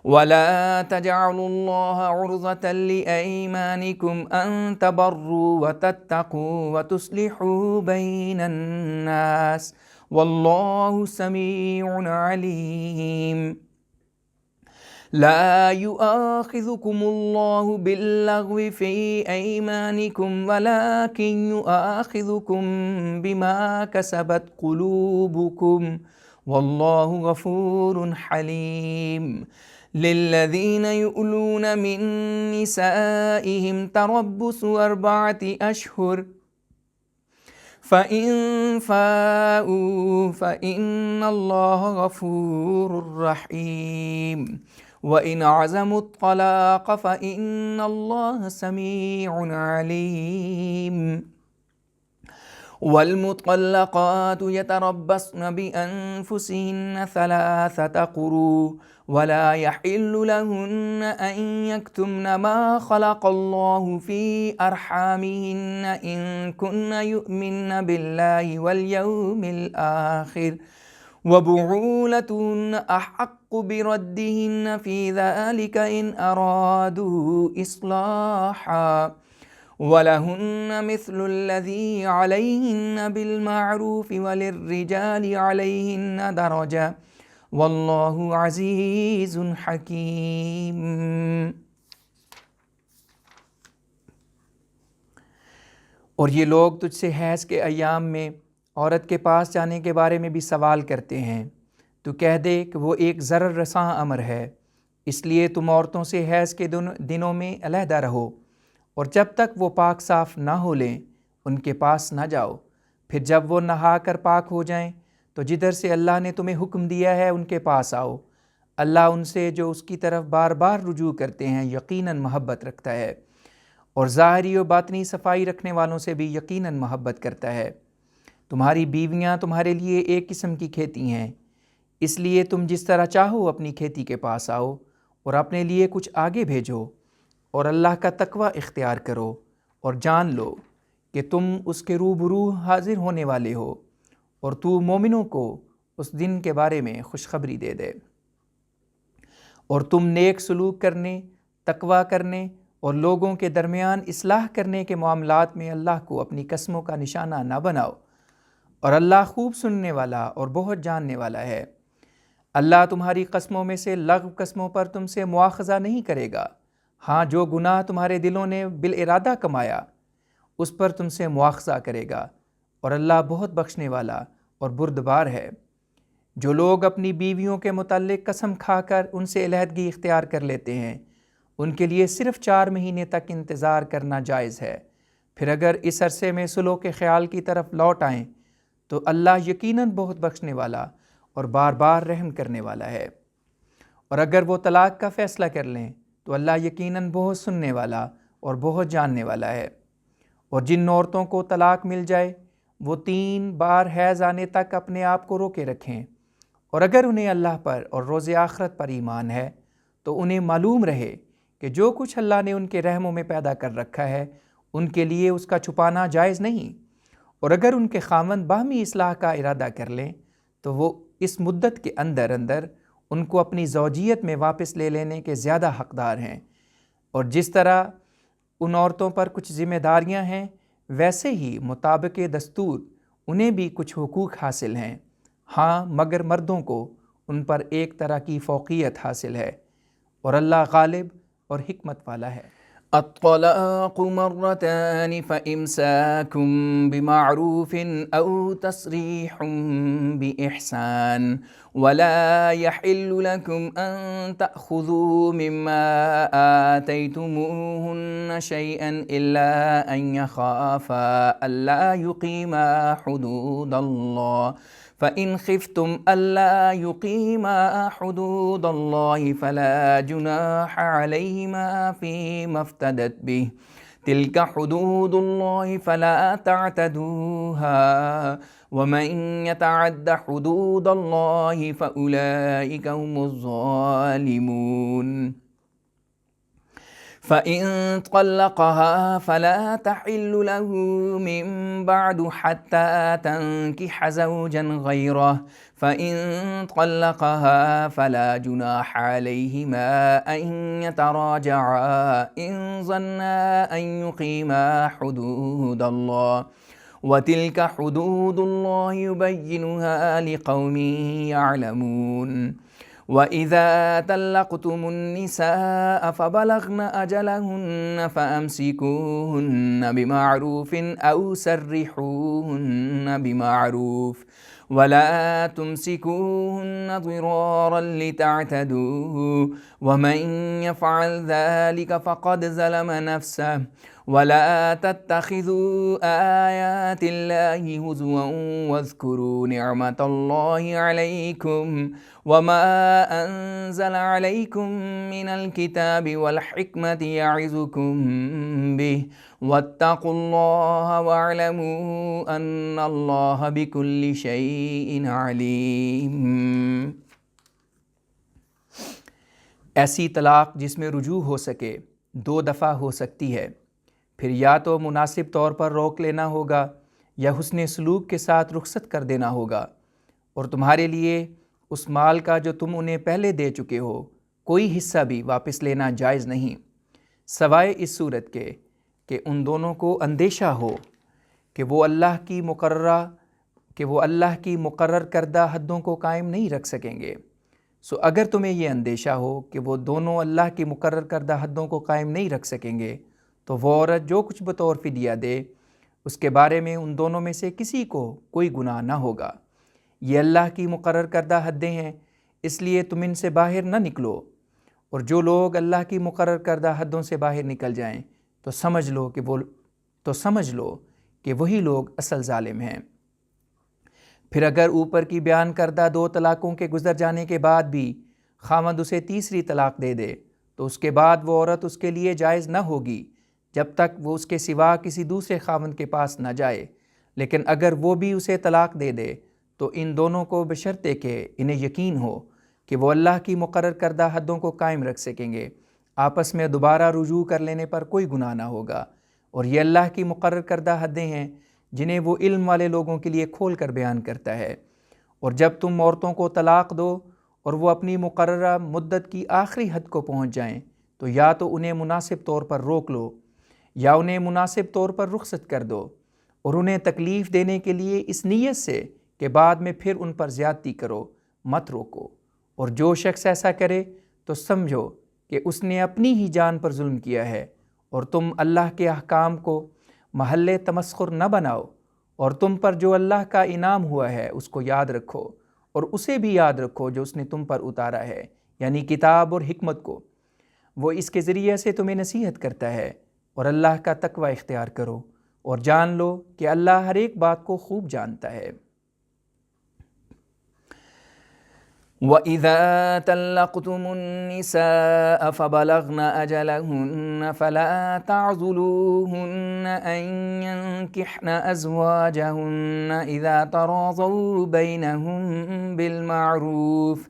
ولا تجعلوا الله عرضة لأيمانكم أن تبروا وتتقوا وتصلحوا بين الناس واللہ سمیع علیم۔ لا يؤاخذكم الله باللغو في أيمانكم ولكن يؤاخذكم بما كسبت قلوبكم والله غفور حليم۔ للذين يؤلون من نسائهم تربص 4 أشهر فَإِن فَاءُوا فَإِنَّ اللَّهَ غَفُورٌ رَحِيمٌ وَإِنْ عَزَمُوا الطَّلَاقَ فَإِنَّ اللَّهَ سَمِيعٌ عَلِيمٌ۔ والمطلقات يتربصن بأنفسهن 3 قروء ولا يحل لهن أن يكتمن ما خلق الله في أرحامهن إن كن يؤمن بالله واليوم الآخر وبعولتهن أحق بردهن في ذلك إن أرادوا إصلاحا وَلَهُنَّ مِثْلُ الَّذِي عَلَيْهِنَّ بِالْمَعْرُوفِ وَلِلرِّجَالِ عَلَيْهِنَّ دَرَجَةٌ وَاللَّهُ عَزِيزٌ حَكِيمٌ۔ اور یہ لوگ تجھ سے حیض کے ایام میں عورت کے پاس جانے کے بارے میں بھی سوال کرتے ہیں، تو کہہ دے کہ وہ ایک ضرر رساں امر ہے، اس لیے تم عورتوں سے حیض کے دنوں میں علیحدہ رہو، اور جب تک وہ پاک صاف نہ ہو لیں ان کے پاس نہ جاؤ، پھر جب وہ نہا کر پاک ہو جائیں تو جدھر سے اللہ نے تمہیں حکم دیا ہے ان کے پاس آؤ، اللہ ان سے جو اس کی طرف بار بار رجوع کرتے ہیں یقیناً محبت رکھتا ہے، اور ظاہری و باطنی صفائی رکھنے والوں سے بھی یقیناً محبت کرتا ہے۔ تمہاری بیویاں تمہارے لیے ایک قسم کی کھیتی ہیں، اس لیے تم جس طرح چاہو اپنی کھیتی کے پاس آؤ اور اپنے لیے کچھ آگے بھیجو، اور اللہ کا تقوی اختیار کرو، اور جان لو کہ تم اس کے روبرو حاضر ہونے والے ہو، اور تو مومنوں کو اس دن کے بارے میں خوشخبری دے دے۔ اور تم نیک سلوک کرنے، تقوی کرنے اور لوگوں کے درمیان اصلاح کرنے کے معاملات میں اللہ کو اپنی قسموں کا نشانہ نہ بناؤ، اور اللہ خوب سننے والا اور بہت جاننے والا ہے۔ اللہ تمہاری قسموں میں سے لغو قسموں پر تم سے مواخذہ نہیں کرے گا، ہاں جو گناہ تمہارے دلوں نے بالارادہ کمایا اس پر تم سے مواخذہ کرے گا، اور اللہ بہت بخشنے والا اور بردبار ہے۔ جو لوگ اپنی بیویوں کے متعلق قسم کھا کر ان سے علیحدگی اختیار کر لیتے ہیں ان کے لیے صرف 4 مہینے تک انتظار کرنا جائز ہے، پھر اگر اس عرصے میں صلح کے خیال کی طرف لوٹ آئیں تو اللہ یقیناً بہت بخشنے والا اور بار بار رحم کرنے والا ہے۔ اور اگر وہ طلاق کا فیصلہ کر لیں تو اللہ یقیناً بہت سننے والا اور بہت جاننے والا ہے۔ اور جن عورتوں کو طلاق مل جائے وہ 3 بار حیض آنے تک اپنے آپ کو روکے رکھیں، اور اگر انہیں اللہ پر اور روز آخرت پر ایمان ہے تو انہیں معلوم رہے کہ جو کچھ اللہ نے ان کے رحموں میں پیدا کر رکھا ہے ان کے لیے اس کا چھپانا جائز نہیں، اور اگر ان کے خاوند باہمی اصلاح کا ارادہ کر لیں تو وہ اس مدت کے اندر اندر ان کو اپنی زوجیت میں واپس لے لینے کے زیادہ حقدار ہیں۔ اور جس طرح ان عورتوں پر کچھ ذمہ داریاں ہیں، ویسے ہی مطابق دستور انہیں بھی کچھ حقوق حاصل ہیں، ہاں مگر مردوں کو ان پر ایک طرح کی فوقیت حاصل ہے، اور اللہ غالب اور حکمت والا ہے۔ الطلاق مرتان فإمساك بمعروف أو تسريح بإحسان ولا يحل لكم أن تأخذوا مما آتيتموهن شيئا إلا أن يخافا ألا يقيما حدود الله فإن خفتم ألا يقيما حدود الله فلا جناح عليهما فيما افتدت به تلك حدود الله فلا تعتدوها ومن يتعد حدود الله فأولئك هم الظالمون فإن طلقها فلا تحل له من بعد حتى تنكح زوجا غيره فإن طلقها فلا جناح عليهما أن يتراجعا إن ظنا أن يقيما حدود الله وتلك حدود الله يبينها لقوم يعلمون وَإِذَا طَلَّقْتُمُ النِّسَاءَ فَبَلَغْنَ أَجَلَهُنَّ فَأَمْسِكُوهُنَّ بِمَعْرُوفٍ أَوْ سَرِّحُوهُنَّ بِمَعْرُوفٍ وَلَا تُمْسِكُوهُنَّ ضِرَارًا لِتَعْتَدُوا وَمَنْ يَفْعَلْ ذَلِكَ فَقَدْ ظَلَمَ نَفْسَهُ وَلَا تَتَّخِذُوا آيَاتِ اللَّهِ هُزُوًا وَاذْكُرُوا نِعْمَةَ اللَّهِ عَلَيْكُمْ وَمَا أَنزَلَ عَلَيْكُمْ مِنَ الْكِتَابِ وَالْحِكْمَةِ يَعِظُكُمْ بِهِ وَاتَّقُوا اللَّهَ وَاعْلَمُوا أَنَّ اللَّهَ بِكُلِّ شَيْءٍ عَلِيمٌ۔ ایسی طلاق جس میں رجوع ہو سکے 2 دفعہ ہو سکتی ہے، پھر یا تو مناسب طور پر روک لینا ہوگا یا حسن سلوک کے ساتھ رخصت کر دینا ہوگا، اور تمہارے لیے اس مال کا جو تم انہیں پہلے دے چکے ہو کوئی حصہ بھی واپس لینا جائز نہیں، سوائے اس صورت کے کہ ان دونوں کو اندیشہ ہو کہ وہ اللہ کی مقرر کردہ حدوں کو قائم نہیں رکھ سکیں گے۔ سو اگر تمہیں یہ اندیشہ ہو کہ وہ دونوں اللہ کی مقرر کردہ حدوں کو قائم نہیں رکھ سکیں گے تو وہ عورت جو کچھ بطور فدیہ دے اس کے بارے میں ان دونوں میں سے کسی کو کوئی گناہ نہ ہوگا۔ یہ اللہ کی مقرر کردہ حدیں ہیں، اس لیے تم ان سے باہر نہ نکلو، اور جو لوگ اللہ کی مقرر کردہ حدوں سے باہر نکل جائیں تو سمجھ لو کہ وہی لوگ اصل ظالم ہیں۔ پھر اگر اوپر کی بیان کردہ 2 طلاقوں کے گزر جانے کے بعد بھی خاوند اسے تیسری طلاق دے دے تو اس کے بعد وہ عورت اس کے لیے جائز نہ ہوگی جب تک وہ اس کے سوا کسی دوسرے خاوند کے پاس نہ جائے، لیکن اگر وہ بھی اسے طلاق دے دے تو ان دونوں کو بشرطے کہ انہیں یقین ہو کہ وہ اللہ کی مقرر کردہ حدوں کو قائم رکھ سکیں گے، آپس میں دوبارہ رجوع کر لینے پر کوئی گناہ نہ ہوگا، اور یہ اللہ کی مقرر کردہ حدیں ہیں جنہیں وہ علم والے لوگوں کے لیے کھول کر بیان کرتا ہے۔ اور جب تم عورتوں کو طلاق دو اور وہ اپنی مقررہ مدت کی آخری حد کو پہنچ جائیں تو یا تو انہیں مناسب طور پر روک لو یا انہیں مناسب طور پر رخصت کر دو، اور انہیں تکلیف دینے کے لیے اس نیت سے کہ بعد میں پھر ان پر زیادتی کرو مت روکو، اور جو شخص ایسا کرے تو سمجھو کہ اس نے اپنی ہی جان پر ظلم کیا ہے، اور تم اللہ کے احکام کو محل تمسخر نہ بناؤ، اور تم پر جو اللہ کا انعام ہوا ہے اس کو یاد رکھو، اور اسے بھی یاد رکھو جو اس نے تم پر اتارا ہے، یعنی کتاب اور حکمت کو۔ وہ اس کے ذریعے سے تمہیں نصیحت کرتا ہے، اور اللہ کا تقوی اختیار کرو اور جان لو کہ اللہ ہر ایک بات کو خوب جانتا ہے۔ وَإِذَا طَلَّقْتُمُ النِّسَاءَ فَبَلَغْنَ أَجَلَهُنَّ فَلَا تَعْضُلُوهُنَّ أَن يَنكِحْنَ أَزْوَاجَهُنَّ إِذَا تَرَاضَوْا بَيْنَهُم بِالْمَعْرُوفِ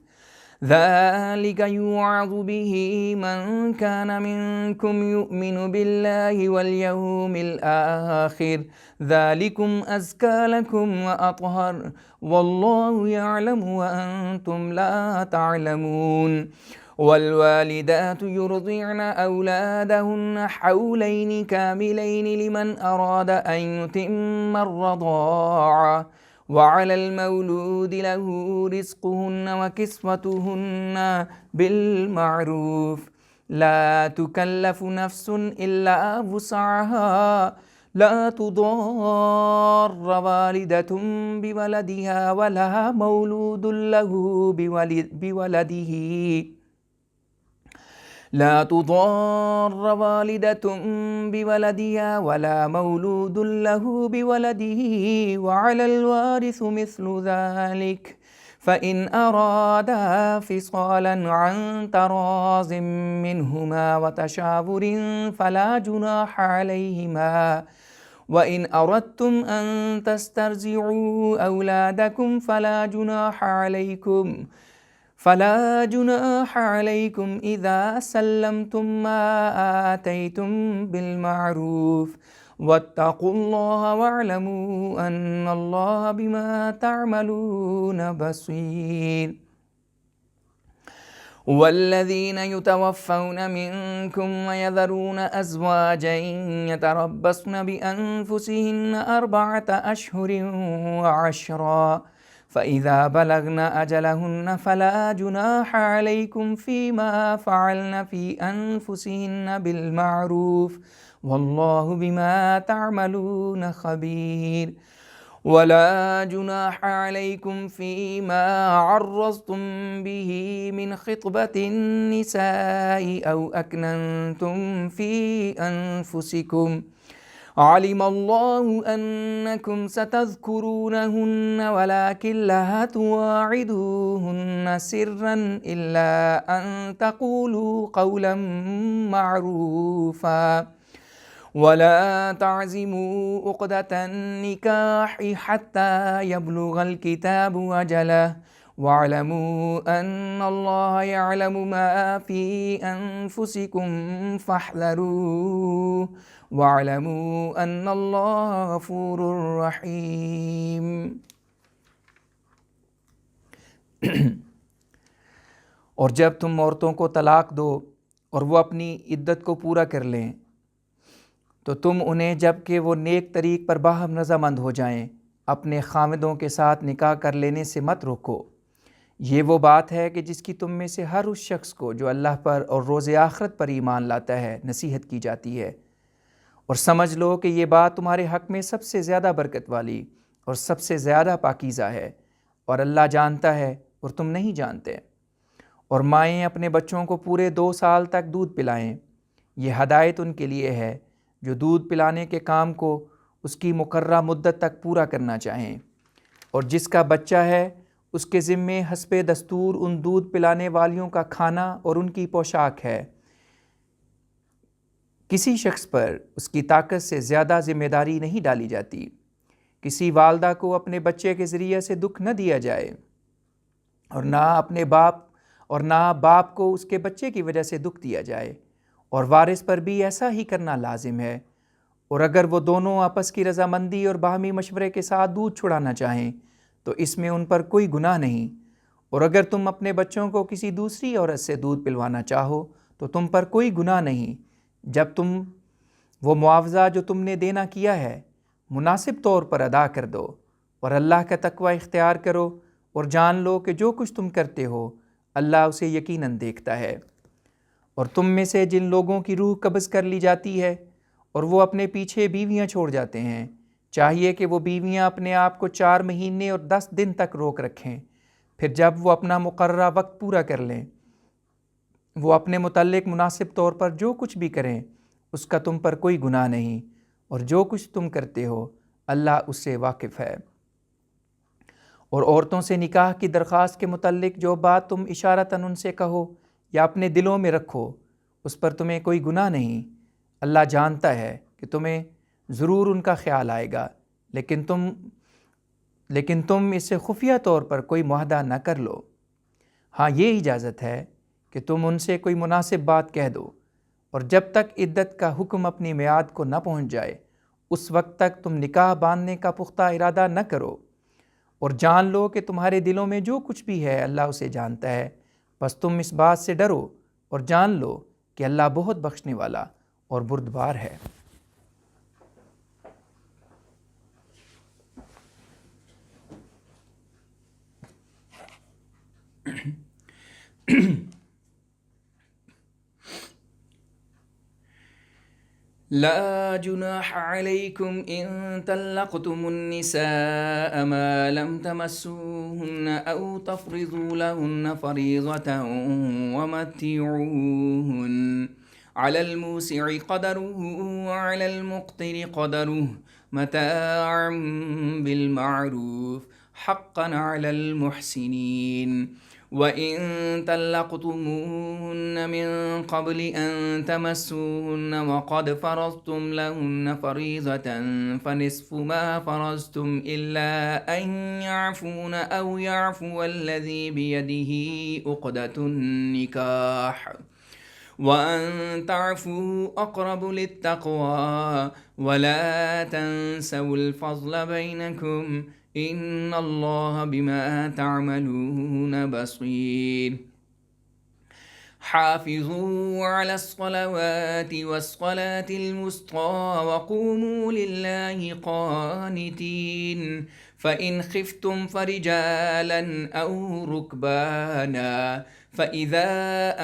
ذلك يوعظ به من كان منكم يؤمن بالله واليوم الآخر ذلكم أزكى لكم وأطهر والله يعلم وأنتم لا تعلمون والوالدات يرضعن أولادهن حولين كاملين لمن أراد أن يتم الرضاعة وعلى المولود له رزقهن وكسوتهن بالمعروف لا تكلف نفس إلا وسعها لا تضار والدة بولدها ولا مولود له بولده لا تضار والدة بولدها ولا مولود له بولده وعلى الوارث مثل ذلك فإن أرادا فصالا عن تراض منهما وتشاور فلا جناح عليهما وإن أردتم أن تسترضعوا أولادكم فلا جناح عليكم إذا سلمتم ما آتيتم بالمعروف واتقوا الله واعلموا أن الله بما تعملون بصير والذين يتوفون منكم ويذرون أزواجا يتربصن بأنفسهن 4 أشهر وعشرا فإذا بلغن أجلهن فلا جناح عليكم فيما فعلن في أنفسهن بالمعروف والله بما تعملون خبير ولا جناح عليكم فيما عرضتم به من خطبة النساء أو أكننتم في أنفسكم علم الله أنكم ستذكرونهن ولكن لا تواعدوهن سرا إلا أن تقولوا قولا معروفا ولا تعزموا عقدة النكاح حتى يبلغ الكتاب أجله واعلموا أن الله يعلم ما في أنفسكم فاحذروه واعلموا أن الله غفور رحيم۔ اور جب تم عورتوں کو طلاق دو اور وہ اپنی عدت کو پورا کر لیں تو تم انہیں جب کہ وہ نیک طریق پر باہم رضامند ہو جائیں اپنے خاوندوں کے ساتھ نکاح کر لینے سے مت روکو۔ یہ وہ بات ہے کہ جس کی تم میں سے ہر اس شخص کو جو اللہ پر اور روز آخرت پر ایمان لاتا ہے نصیحت کی جاتی ہے، اور سمجھ لو کہ یہ بات تمہارے حق میں سب سے زیادہ برکت والی اور سب سے زیادہ پاکیزہ ہے، اور اللہ جانتا ہے اور تم نہیں جانتے۔ اور مائیں اپنے بچوں کو پورے 2 سال تک دودھ پلائیں، یہ ہدایت ان کے لیے ہے جو دودھ پلانے کے کام کو اس کی مقررہ مدت تک پورا کرنا چاہیں، اور جس کا بچہ ہے اس کے ذمے حسب دستور ان دودھ پلانے والیوں کا کھانا اور ان کی پوشاک ہے۔ کسی شخص پر اس کی طاقت سے زیادہ ذمہ داری نہیں ڈالی جاتی۔ کسی والدہ کو اپنے بچے کے ذریعے سے دکھ نہ دیا جائے، اور نہ باپ کو اس کے بچے کی وجہ سے دکھ دیا جائے، اور وارث پر بھی ایسا ہی کرنا لازم ہے۔ اور اگر وہ دونوں آپس کی رضامندی اور باہمی مشورے کے ساتھ دودھ چھڑانا چاہیں تو اس میں ان پر کوئی گناہ نہیں۔ اور اگر تم اپنے بچوں کو کسی دوسری عورت سے دودھ پلوانا چاہو تو تم پر کوئی گناہ نہیں، جب تم وہ معاوضہ جو تم نے دینا کیا ہے مناسب طور پر ادا کر دو، اور اللہ کا تقوی اختیار کرو، اور جان لو کہ جو کچھ تم کرتے ہو اللہ اسے یقیناً دیکھتا ہے۔ اور تم میں سے جن لوگوں کی روح قبض کر لی جاتی ہے اور وہ اپنے پیچھے بیویاں چھوڑ جاتے ہیں، چاہیے کہ وہ بیویاں اپنے آپ کو 4 مہینے اور 10 دن تک روک رکھیں، پھر جب وہ اپنا مقررہ وقت پورا کر لیں وہ اپنے متعلق مناسب طور پر جو کچھ بھی کریں اس کا تم پر کوئی گناہ نہیں، اور جو کچھ تم کرتے ہو اللہ اس سے واقف ہے۔ اور عورتوں سے نکاح کی درخواست کے متعلق جو بات تم اشارتاً ان سے کہو یا اپنے دلوں میں رکھو اس پر تمہیں کوئی گناہ نہیں۔ اللہ جانتا ہے کہ تمہیں ضرور ان کا خیال آئے گا، لیکن تم اس سے خفیہ طور پر کوئی معاہدہ نہ کر لو۔ ہاں یہ اجازت ہے کہ تم ان سے کوئی مناسب بات کہہ دو، اور جب تک عدت کا حکم اپنی میعاد کو نہ پہنچ جائے اس وقت تک تم نکاح باندھنے کا پختہ ارادہ نہ کرو، اور جان لو کہ تمہارے دلوں میں جو کچھ بھی ہے اللہ اسے جانتا ہے، بس تم اس بات سے ڈرو اور جان لو کہ اللہ بہت بخشنے والا اور بردبار ہے۔ لا جناح عليكم إن طلقتم النساء ما لم تمسوهن أو تفرضوا لهن فريضة ومتعوهن على الموسع قدره وعلى المقتر قدره متاعا بالمعروف حقا على المحسنين وَإِن طَلَّقْتُمُوهُنَّ مِن قَبْلِ أَن تَمَسُّوهُنَّ وَقَدْ فَرَضْتُمْ لَهُنَّ فَرِيضَةً فَنِصْفُ مَا فَرَضْتُمْ إِلَّا أَن يَعْفُونَ أَوْ يَعْفُوَ الَّذِي بِيَدِهِ عُقْدَةُ النِّكَاحِ وَأَن تَعْفُوا أَقْرَبُ لِلتَّقْوَىٰ وَلَا تَنسَوُا الْفَضْلَ بَيْنَكُمْ إِنَّ اللَّهَ بِمَا تَعْمَلُونَ بَصِيرٌ حافظوا على الصلوات والصلاة الوسطى وقوموا لله قانتين فإن خفتم فرجالا أو ركبانا فإذا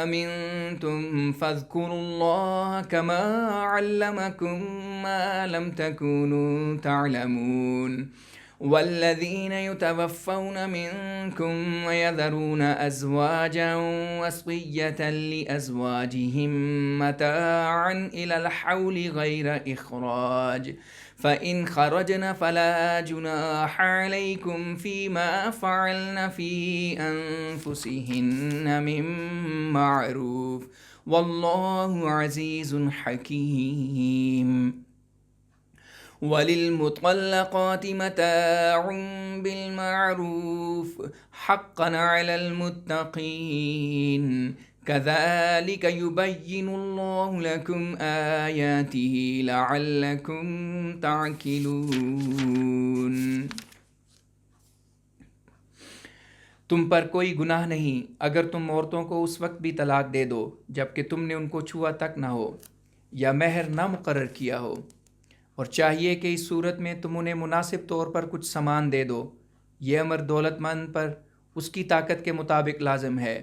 أمنتم فاذكروا الله كما علمكم ما لم تكونوا تعلمون والذين يتوفون منكم ويذرون أزواجا وصية لأزواجهم متاعا إلى الحول غير إخراج فإن خرجن فلا جناح عليكم فيما فعلن في أنفسهن من معروف والله عزيز حكيم وَلِلْمُطَلَّقَاتِ مَتَاعٌ بِالْمَعْرُوفِ حَقًّا عَلَى الْمُتَّقِينَ كَذَلِكَ يُبَيِّنُ اللَّهُ لَكُمْ آيَاتِهِ لَعَلَّكُمْ تَعْقِلُونَ۔ تم پر کوئی گناہ نہیں اگر تم عورتوں کو اس وقت بھی طلاق دے دو جب کہ تم نے ان کو چھوا تک نہ ہو یا مہر نہ مقرر کیا ہو، اور چاہیے کہ اس صورت میں تم انہیں مناسب طور پر کچھ سامان دے دو۔ یہ امر دولت مند پر اس کی طاقت کے مطابق لازم ہے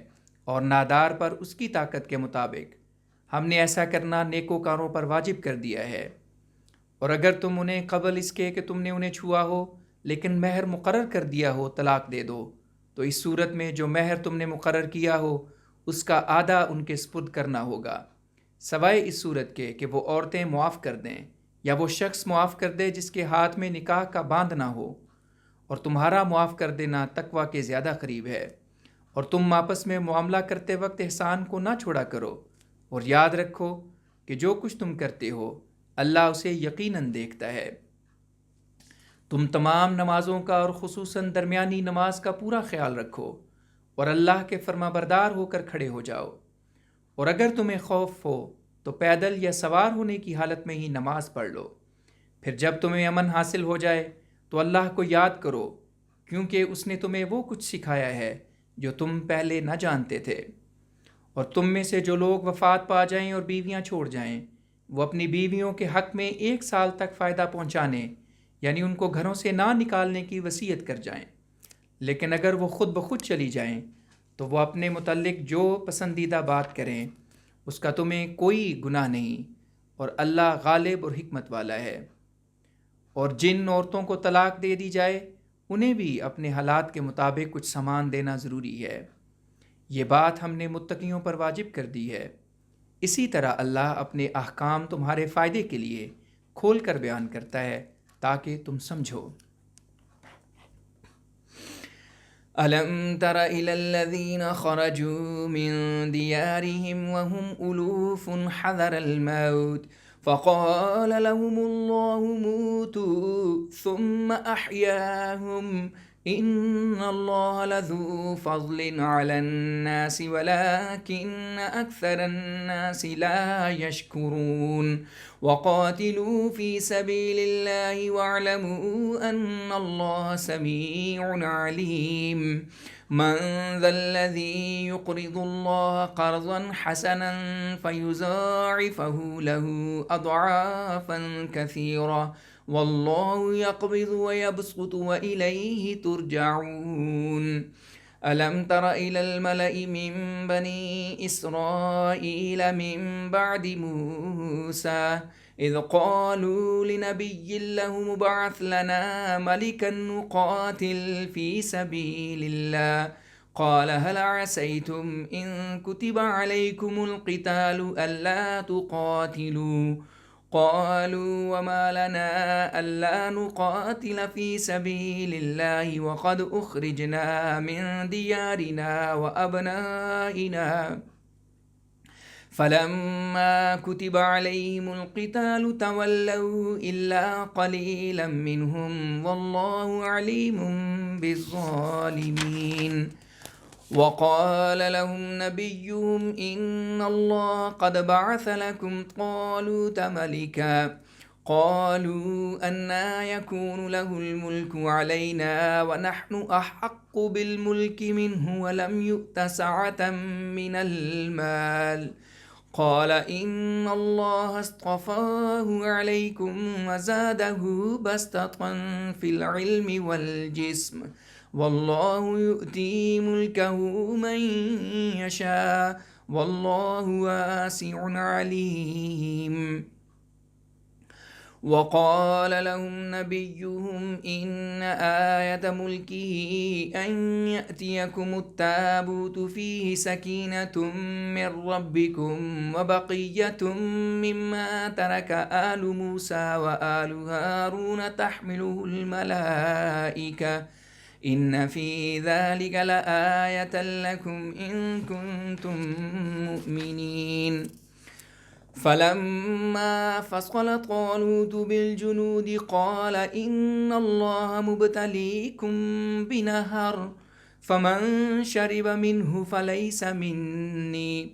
اور نادار پر اس کی طاقت کے مطابق۔ ہم نے ایسا کرنا نیکوکاروں پر واجب کر دیا ہے۔ اور اگر تم انہیں قبل اس کے کہ تم نے انہیں چھوا ہو لیکن مہر مقرر کر دیا ہو طلاق دے دو، تو اس صورت میں جو مہر تم نے مقرر کیا ہو اس کا آدھا ان کے سپرد کرنا ہوگا، سوائے اس صورت کے کہ وہ عورتیں معاف کر دیں یا وہ شخص معاف کر دے جس کے ہاتھ میں نکاح کا باندھ نہ ہو، اور تمہارا معاف کر دینا تقویٰ کے زیادہ قریب ہے۔ اور تم آپس میں معاملہ کرتے وقت احسان کو نہ چھوڑا کرو، اور یاد رکھو کہ جو کچھ تم کرتے ہو اللہ اسے یقیناً دیکھتا ہے۔ تم تمام نمازوں کا اور خصوصاً درمیانی نماز کا پورا خیال رکھو اور اللہ کے فرما بردار ہو کر کھڑے ہو جاؤ، اور اگر تمہیں خوف ہو تو پیدل یا سوار ہونے کی حالت میں ہی نماز پڑھ لو۔ پھر جب تمہیں امن حاصل ہو جائے تو اللہ کو یاد کرو، کیونکہ اس نے تمہیں وہ کچھ سکھایا ہے جو تم پہلے نہ جانتے تھے۔ اور تم میں سے جو لوگ وفات پا جائیں اور بیویاں چھوڑ جائیں، وہ اپنی بیویوں کے حق میں 1 سال تک فائدہ پہنچانے یعنی ان کو گھروں سے نہ نکالنے کی وصیت کر جائیں، لیکن اگر وہ خود بخود چلی جائیں تو وہ اپنے متعلق جو پسندیدہ بات کریں اس کا تمہیں کوئی گناہ نہیں، اور اللہ غالب اور حکمت والا ہے۔ اور جن عورتوں کو طلاق دے دی جائے انہیں بھی اپنے حالات کے مطابق کچھ سامان دینا ضروری ہے۔ یہ بات ہم نے متقیوں پر واجب کر دی ہے۔ اسی طرح اللہ اپنے احکام تمہارے فائدے کے لیے کھول کر بیان کرتا ہے تاکہ تم سمجھو۔ أَلَمْ تَرَ إِلَى الَّذِينَ خَرَجُوا مِن دِيَارِهِمْ وَهُمْ أُلُوفٌ حَذَرَ الْمَوْتِ فَقَالَ لَهُمُ اللَّهُ مُوتُوا ثُمَّ أَحْيَاهُمْ إن الله لذو فضل على الناس ولكن أكثر الناس لا يشكرون وقاتلوا في سبيل الله واعلموا أن الله سميع عليم من ذا الذي يقرض الله قرضا حسنا فيضاعفه له أضعافا كثيرة والله يقبض ويبسط وإليه ترجعون ألم تر إلى الملأ من بني إسرائيل من بعد موسى إذ قالوا لنبي له مبعث لنا ملكا نقاتل في سبيل الله قال هل عسيتم إن كتب عليكم القتال ألا تقاتلوا قالوا وما لنا ألا نقاتل في سبيل الله وقد أخرجنا من ديارنا وأبنائنا فلما كتب عليهم القتال تولوا إلا قليلا منهم والله عليم بالظالمين وقال لهم نبيهم إن الله قد بعث لكم طالوت ملكا قالوا أنى يكون له الملك علينا ونحن أحق بالملك منه ولم يؤت سعة من المال قال إن الله اصطفاه عليكم وزاده بسطة في العلم والجسم والله يؤتي ملكه من يشاء والله واسع عليم وقال لهم نبيهم إن آية ملكه أن يأتيكم التابوت فيه سكينة من ربكم وبقية مما ترك آل موسى وآل هارون تحمله الملائكة إن في ذلك لآية لكم إن كنتم مؤمنين فلما فصل طالوت بالجنود قال إن الله مبتليكم بنهر فمن شرب منه فليس مني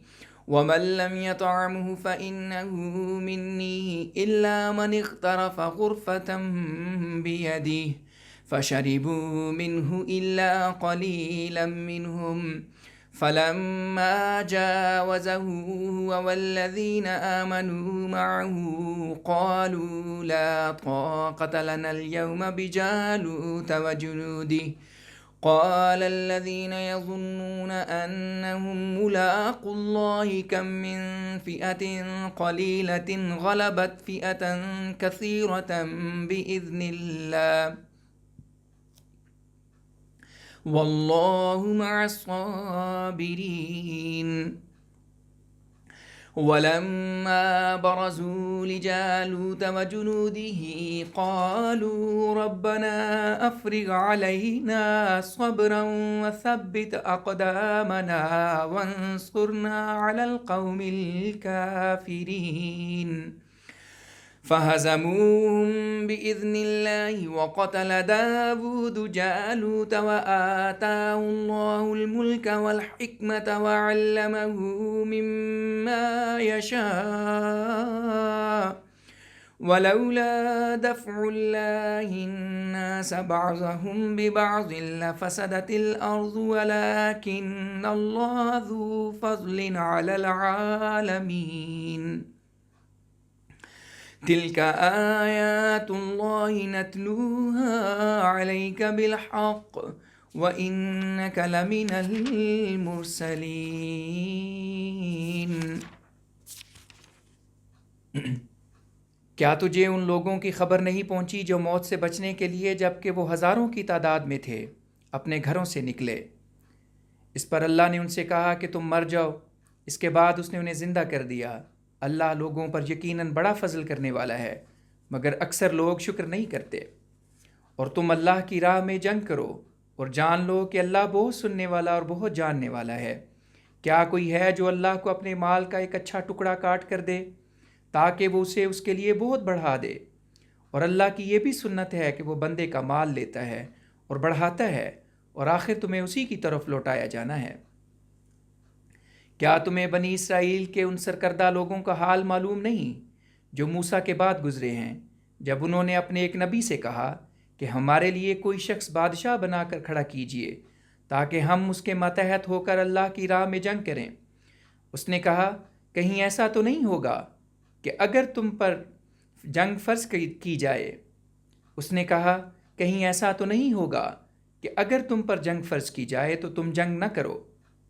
ومن لم يطعمه فإنه مني إلا من اغترف غرفة بيده فشربوا منه إلا قليلا منهم فلما جاوزه هو والذين آمنوا معه قالوا لا طاقة لنا اليوم بجالوت وجنوده قال الذين يظنون أنهم ملاقو الله كم من فئة قليلة غلبت فئة كثيرة بإذن الله والله مع الصابرين ولما برزوا لجالوت وجنوده قالوا ربنا أفرغ علينا صبرا وثبت أقدامنا وانصرنا على القوم الكافرين فهزموهم بإذن الله وقتل داود جالوت وآتاه الله الملك والحكمة وعلمه مما يشاء ولولا دفع الله الناس بعضهم ببعض لفسدت الأرض ولكن الله ذو فضل على العالمين تلك آيات الله نتلوها عليك بالحق وإنك لمن المرسلين کیا تجھے ان لوگوں کی خبر نہیں پہنچی جو موت سے بچنے کے لیے جبکہ وہ ہزاروں کی تعداد میں تھے اپنے گھروں سے نکلے؟ اس پر اللہ نے ان سے کہا کہ تم مر جاؤ۔ اس کے بعد اس نے انہیں زندہ کر دیا۔ اللہ لوگوں پر یقیناً بڑا فضل کرنے والا ہے، مگر اکثر لوگ شکر نہیں کرتے۔ اور تم اللہ کی راہ میں جنگ کرو اور جان لو کہ اللہ بہت سننے والا اور بہت جاننے والا ہے۔ کیا کوئی ہے جو اللہ کو اپنے مال کا ایک اچھا ٹکڑا کاٹ کر دے تاکہ وہ اسے اس کے لیے بہت بڑھا دے؟ اور اللہ کی یہ بھی سنت ہے کہ وہ بندے کا مال لیتا ہے اور بڑھاتا ہے، اور آخر تمہیں اسی کی طرف لوٹایا جانا ہے۔ کیا تمہیں بنی اسرائیل کے ان سرکردہ لوگوں کا حال معلوم نہیں جو موسیٰ کے بعد گزرے ہیں، جب انہوں نے اپنے ایک نبی سے کہا کہ ہمارے لیے کوئی شخص بادشاہ بنا کر کھڑا کیجیے تاکہ ہم اس کے ماتحت ہو کر اللہ کی راہ میں جنگ کریں۔ اس نے کہا، کہیں ایسا تو نہیں ہوگا کہ اگر تم پر جنگ فرض کی جائے اس نے کہا کہیں ایسا تو نہیں ہوگا کہ اگر تم پر جنگ فرض کی جائے تو تم جنگ نہ کرو۔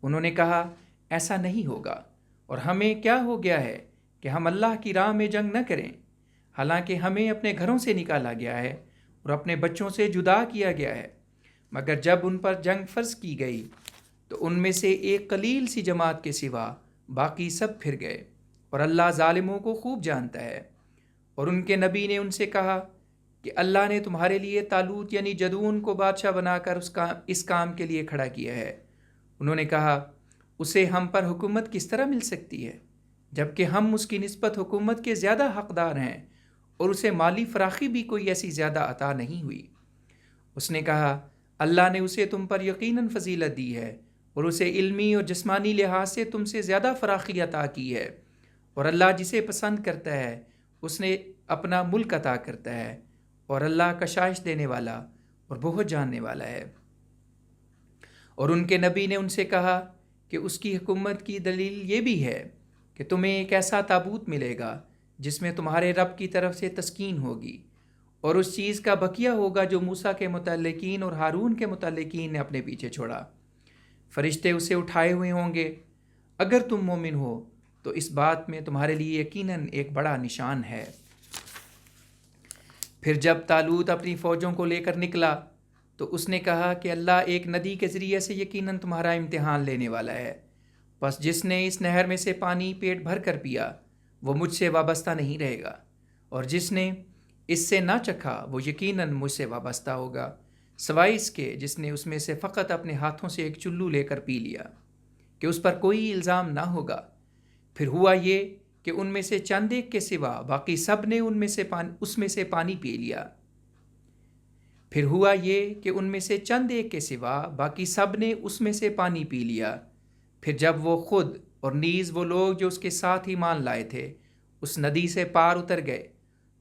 انہوں نے کہا، ایسا نہیں ہوگا، اور ہمیں کیا ہو گیا ہے کہ ہم اللہ کی راہ میں جنگ نہ کریں، حالانکہ ہمیں اپنے گھروں سے نکالا گیا ہے اور اپنے بچوں سے جدا کیا گیا ہے۔ مگر جب ان پر جنگ فرض کی گئی تو ان میں سے ایک قلیل سی جماعت کے سوا باقی سب پھر گئے، اور اللہ ظالموں کو خوب جانتا ہے۔ اور ان کے نبی نے ان سے کہا کہ اللہ نے تمہارے لیے طالوت یعنی جدعون کو بادشاہ بنا کر اس کام کے لیے کھڑا کیا ہے۔ انہوں نے کہا، اسے ہم پر حکومت کس طرح مل سکتی ہے جبکہ ہم اس کی نسبت حکومت کے زیادہ حقدار ہیں، اور اسے مالی فراخی بھی کوئی ایسی زیادہ عطا نہیں ہوئی۔ اس نے کہا، اللہ نے اسے تم پر یقیناً فضیلت دی ہے، اور اسے علمی اور جسمانی لحاظ سے تم سے زیادہ فراخی عطا کی ہے، اور اللہ جسے پسند کرتا ہے اس نے اپنا ملک عطا کرتا ہے، اور اللہ کشائش دینے والا اور بہت جاننے والا ہے۔ اور ان کے نبی نے ان سے کہا کہ اس کی حکومت کی دلیل یہ بھی ہے کہ تمہیں ایک ایسا تابوت ملے گا جس میں تمہارے رب کی طرف سے تسکین ہوگی، اور اس چیز کا بقیہ ہوگا جو موسیٰ کے متعلقین اور ہارون کے متعلقین نے اپنے پیچھے چھوڑا۔ فرشتے اسے اٹھائے ہوئے ہوں گے۔ اگر تم مومن ہو تو اس بات میں تمہارے لیے یقیناً ایک بڑا نشان ہے۔ پھر جب طالوت اپنی فوجوں کو لے کر نکلا تو اس نے کہا کہ اللہ ایک ندی کے ذریعے سے یقیناً تمہارا امتحان لینے والا ہے، بس جس نے اس نہر میں سے پانی پیٹ بھر کر پیا وہ مجھ سے وابستہ نہیں رہے گا، اور جس نے اس سے نہ چکھا وہ یقیناً مجھ سے وابستہ ہوگا، سوائے اس کے جس نے اس میں سے فقط اپنے ہاتھوں سے ایک چلو لے کر پی لیا، کہ اس پر کوئی الزام نہ ہوگا۔ پھر ہوا یہ کہ ان میں سے چند ایک کے سوا باقی سب نے اس میں سے پانی پی لیا۔ پھر ہوا یہ کہ ان میں سے چند ایک کے سوا باقی سب نے اس میں سے پانی پی لیا۔ پھر جب وہ خود اور نیز وہ لوگ جو اس کے ساتھ ایمان لائے تھے اس ندی سے پار اتر گئے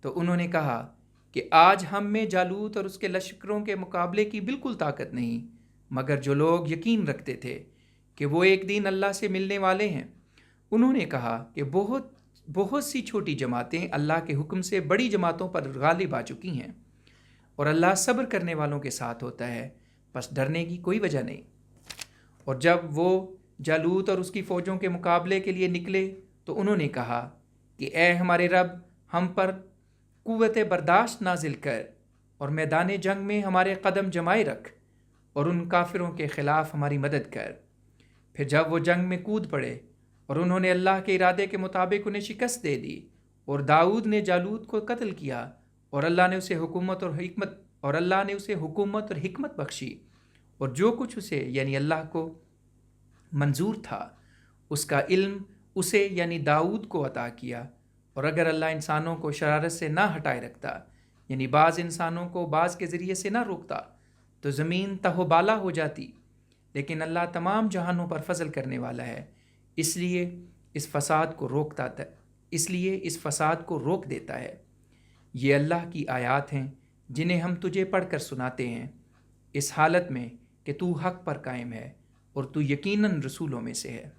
تو انہوں نے کہا کہ آج ہم میں جالوت اور اس کے لشکروں کے مقابلے کی بالکل طاقت نہیں، مگر جو لوگ یقین رکھتے تھے کہ وہ ایک دن اللہ سے ملنے والے ہیں، انہوں نے کہا کہ بہت سی چھوٹی جماعتیں اللہ کے حکم سے بڑی جماعتوں پر غالب آ چکی ہیں، اور اللہ صبر کرنے والوں کے ساتھ ہوتا ہے، بس ڈرنے کی کوئی وجہ نہیں۔ اور جب وہ جالوت اور اس کی فوجوں کے مقابلے کے لیے نکلے تو انہوں نے کہا کہ اے ہمارے رب، ہم پر قوت برداشت نازل کر اور میدان جنگ میں ہمارے قدم جمائے رکھ اور ان کافروں کے خلاف ہماری مدد کر۔ پھر جب وہ جنگ میں کود پڑے اور انہوں نے اللہ کے ارادے کے مطابق انہیں شکست دے دی، اور داؤد نے جالوت کو قتل کیا، اور اللہ نے اسے حکومت اور حکمت بخشی، اور جو کچھ اسے یعنی اللہ کو منظور تھا اس کا علم اسے یعنی داؤد کو عطا کیا۔ اور اگر اللہ انسانوں کو شرارت سے نہ ہٹائے رکھتا، یعنی بعض انسانوں کو بعض کے ذریعے سے نہ روکتا، تو زمین تہو بالا ہو جاتی، لیکن اللہ تمام جہانوں پر فضل کرنے والا ہے، اس لیے اس فساد کو روک دیتا ہے۔ یہ اللہ کی آیات ہیں جنہیں ہم تجھے پڑھ کر سناتے ہیں اس حالت میں کہ تو حق پر قائم ہے اور تو یقیناً رسولوں میں سے ہے۔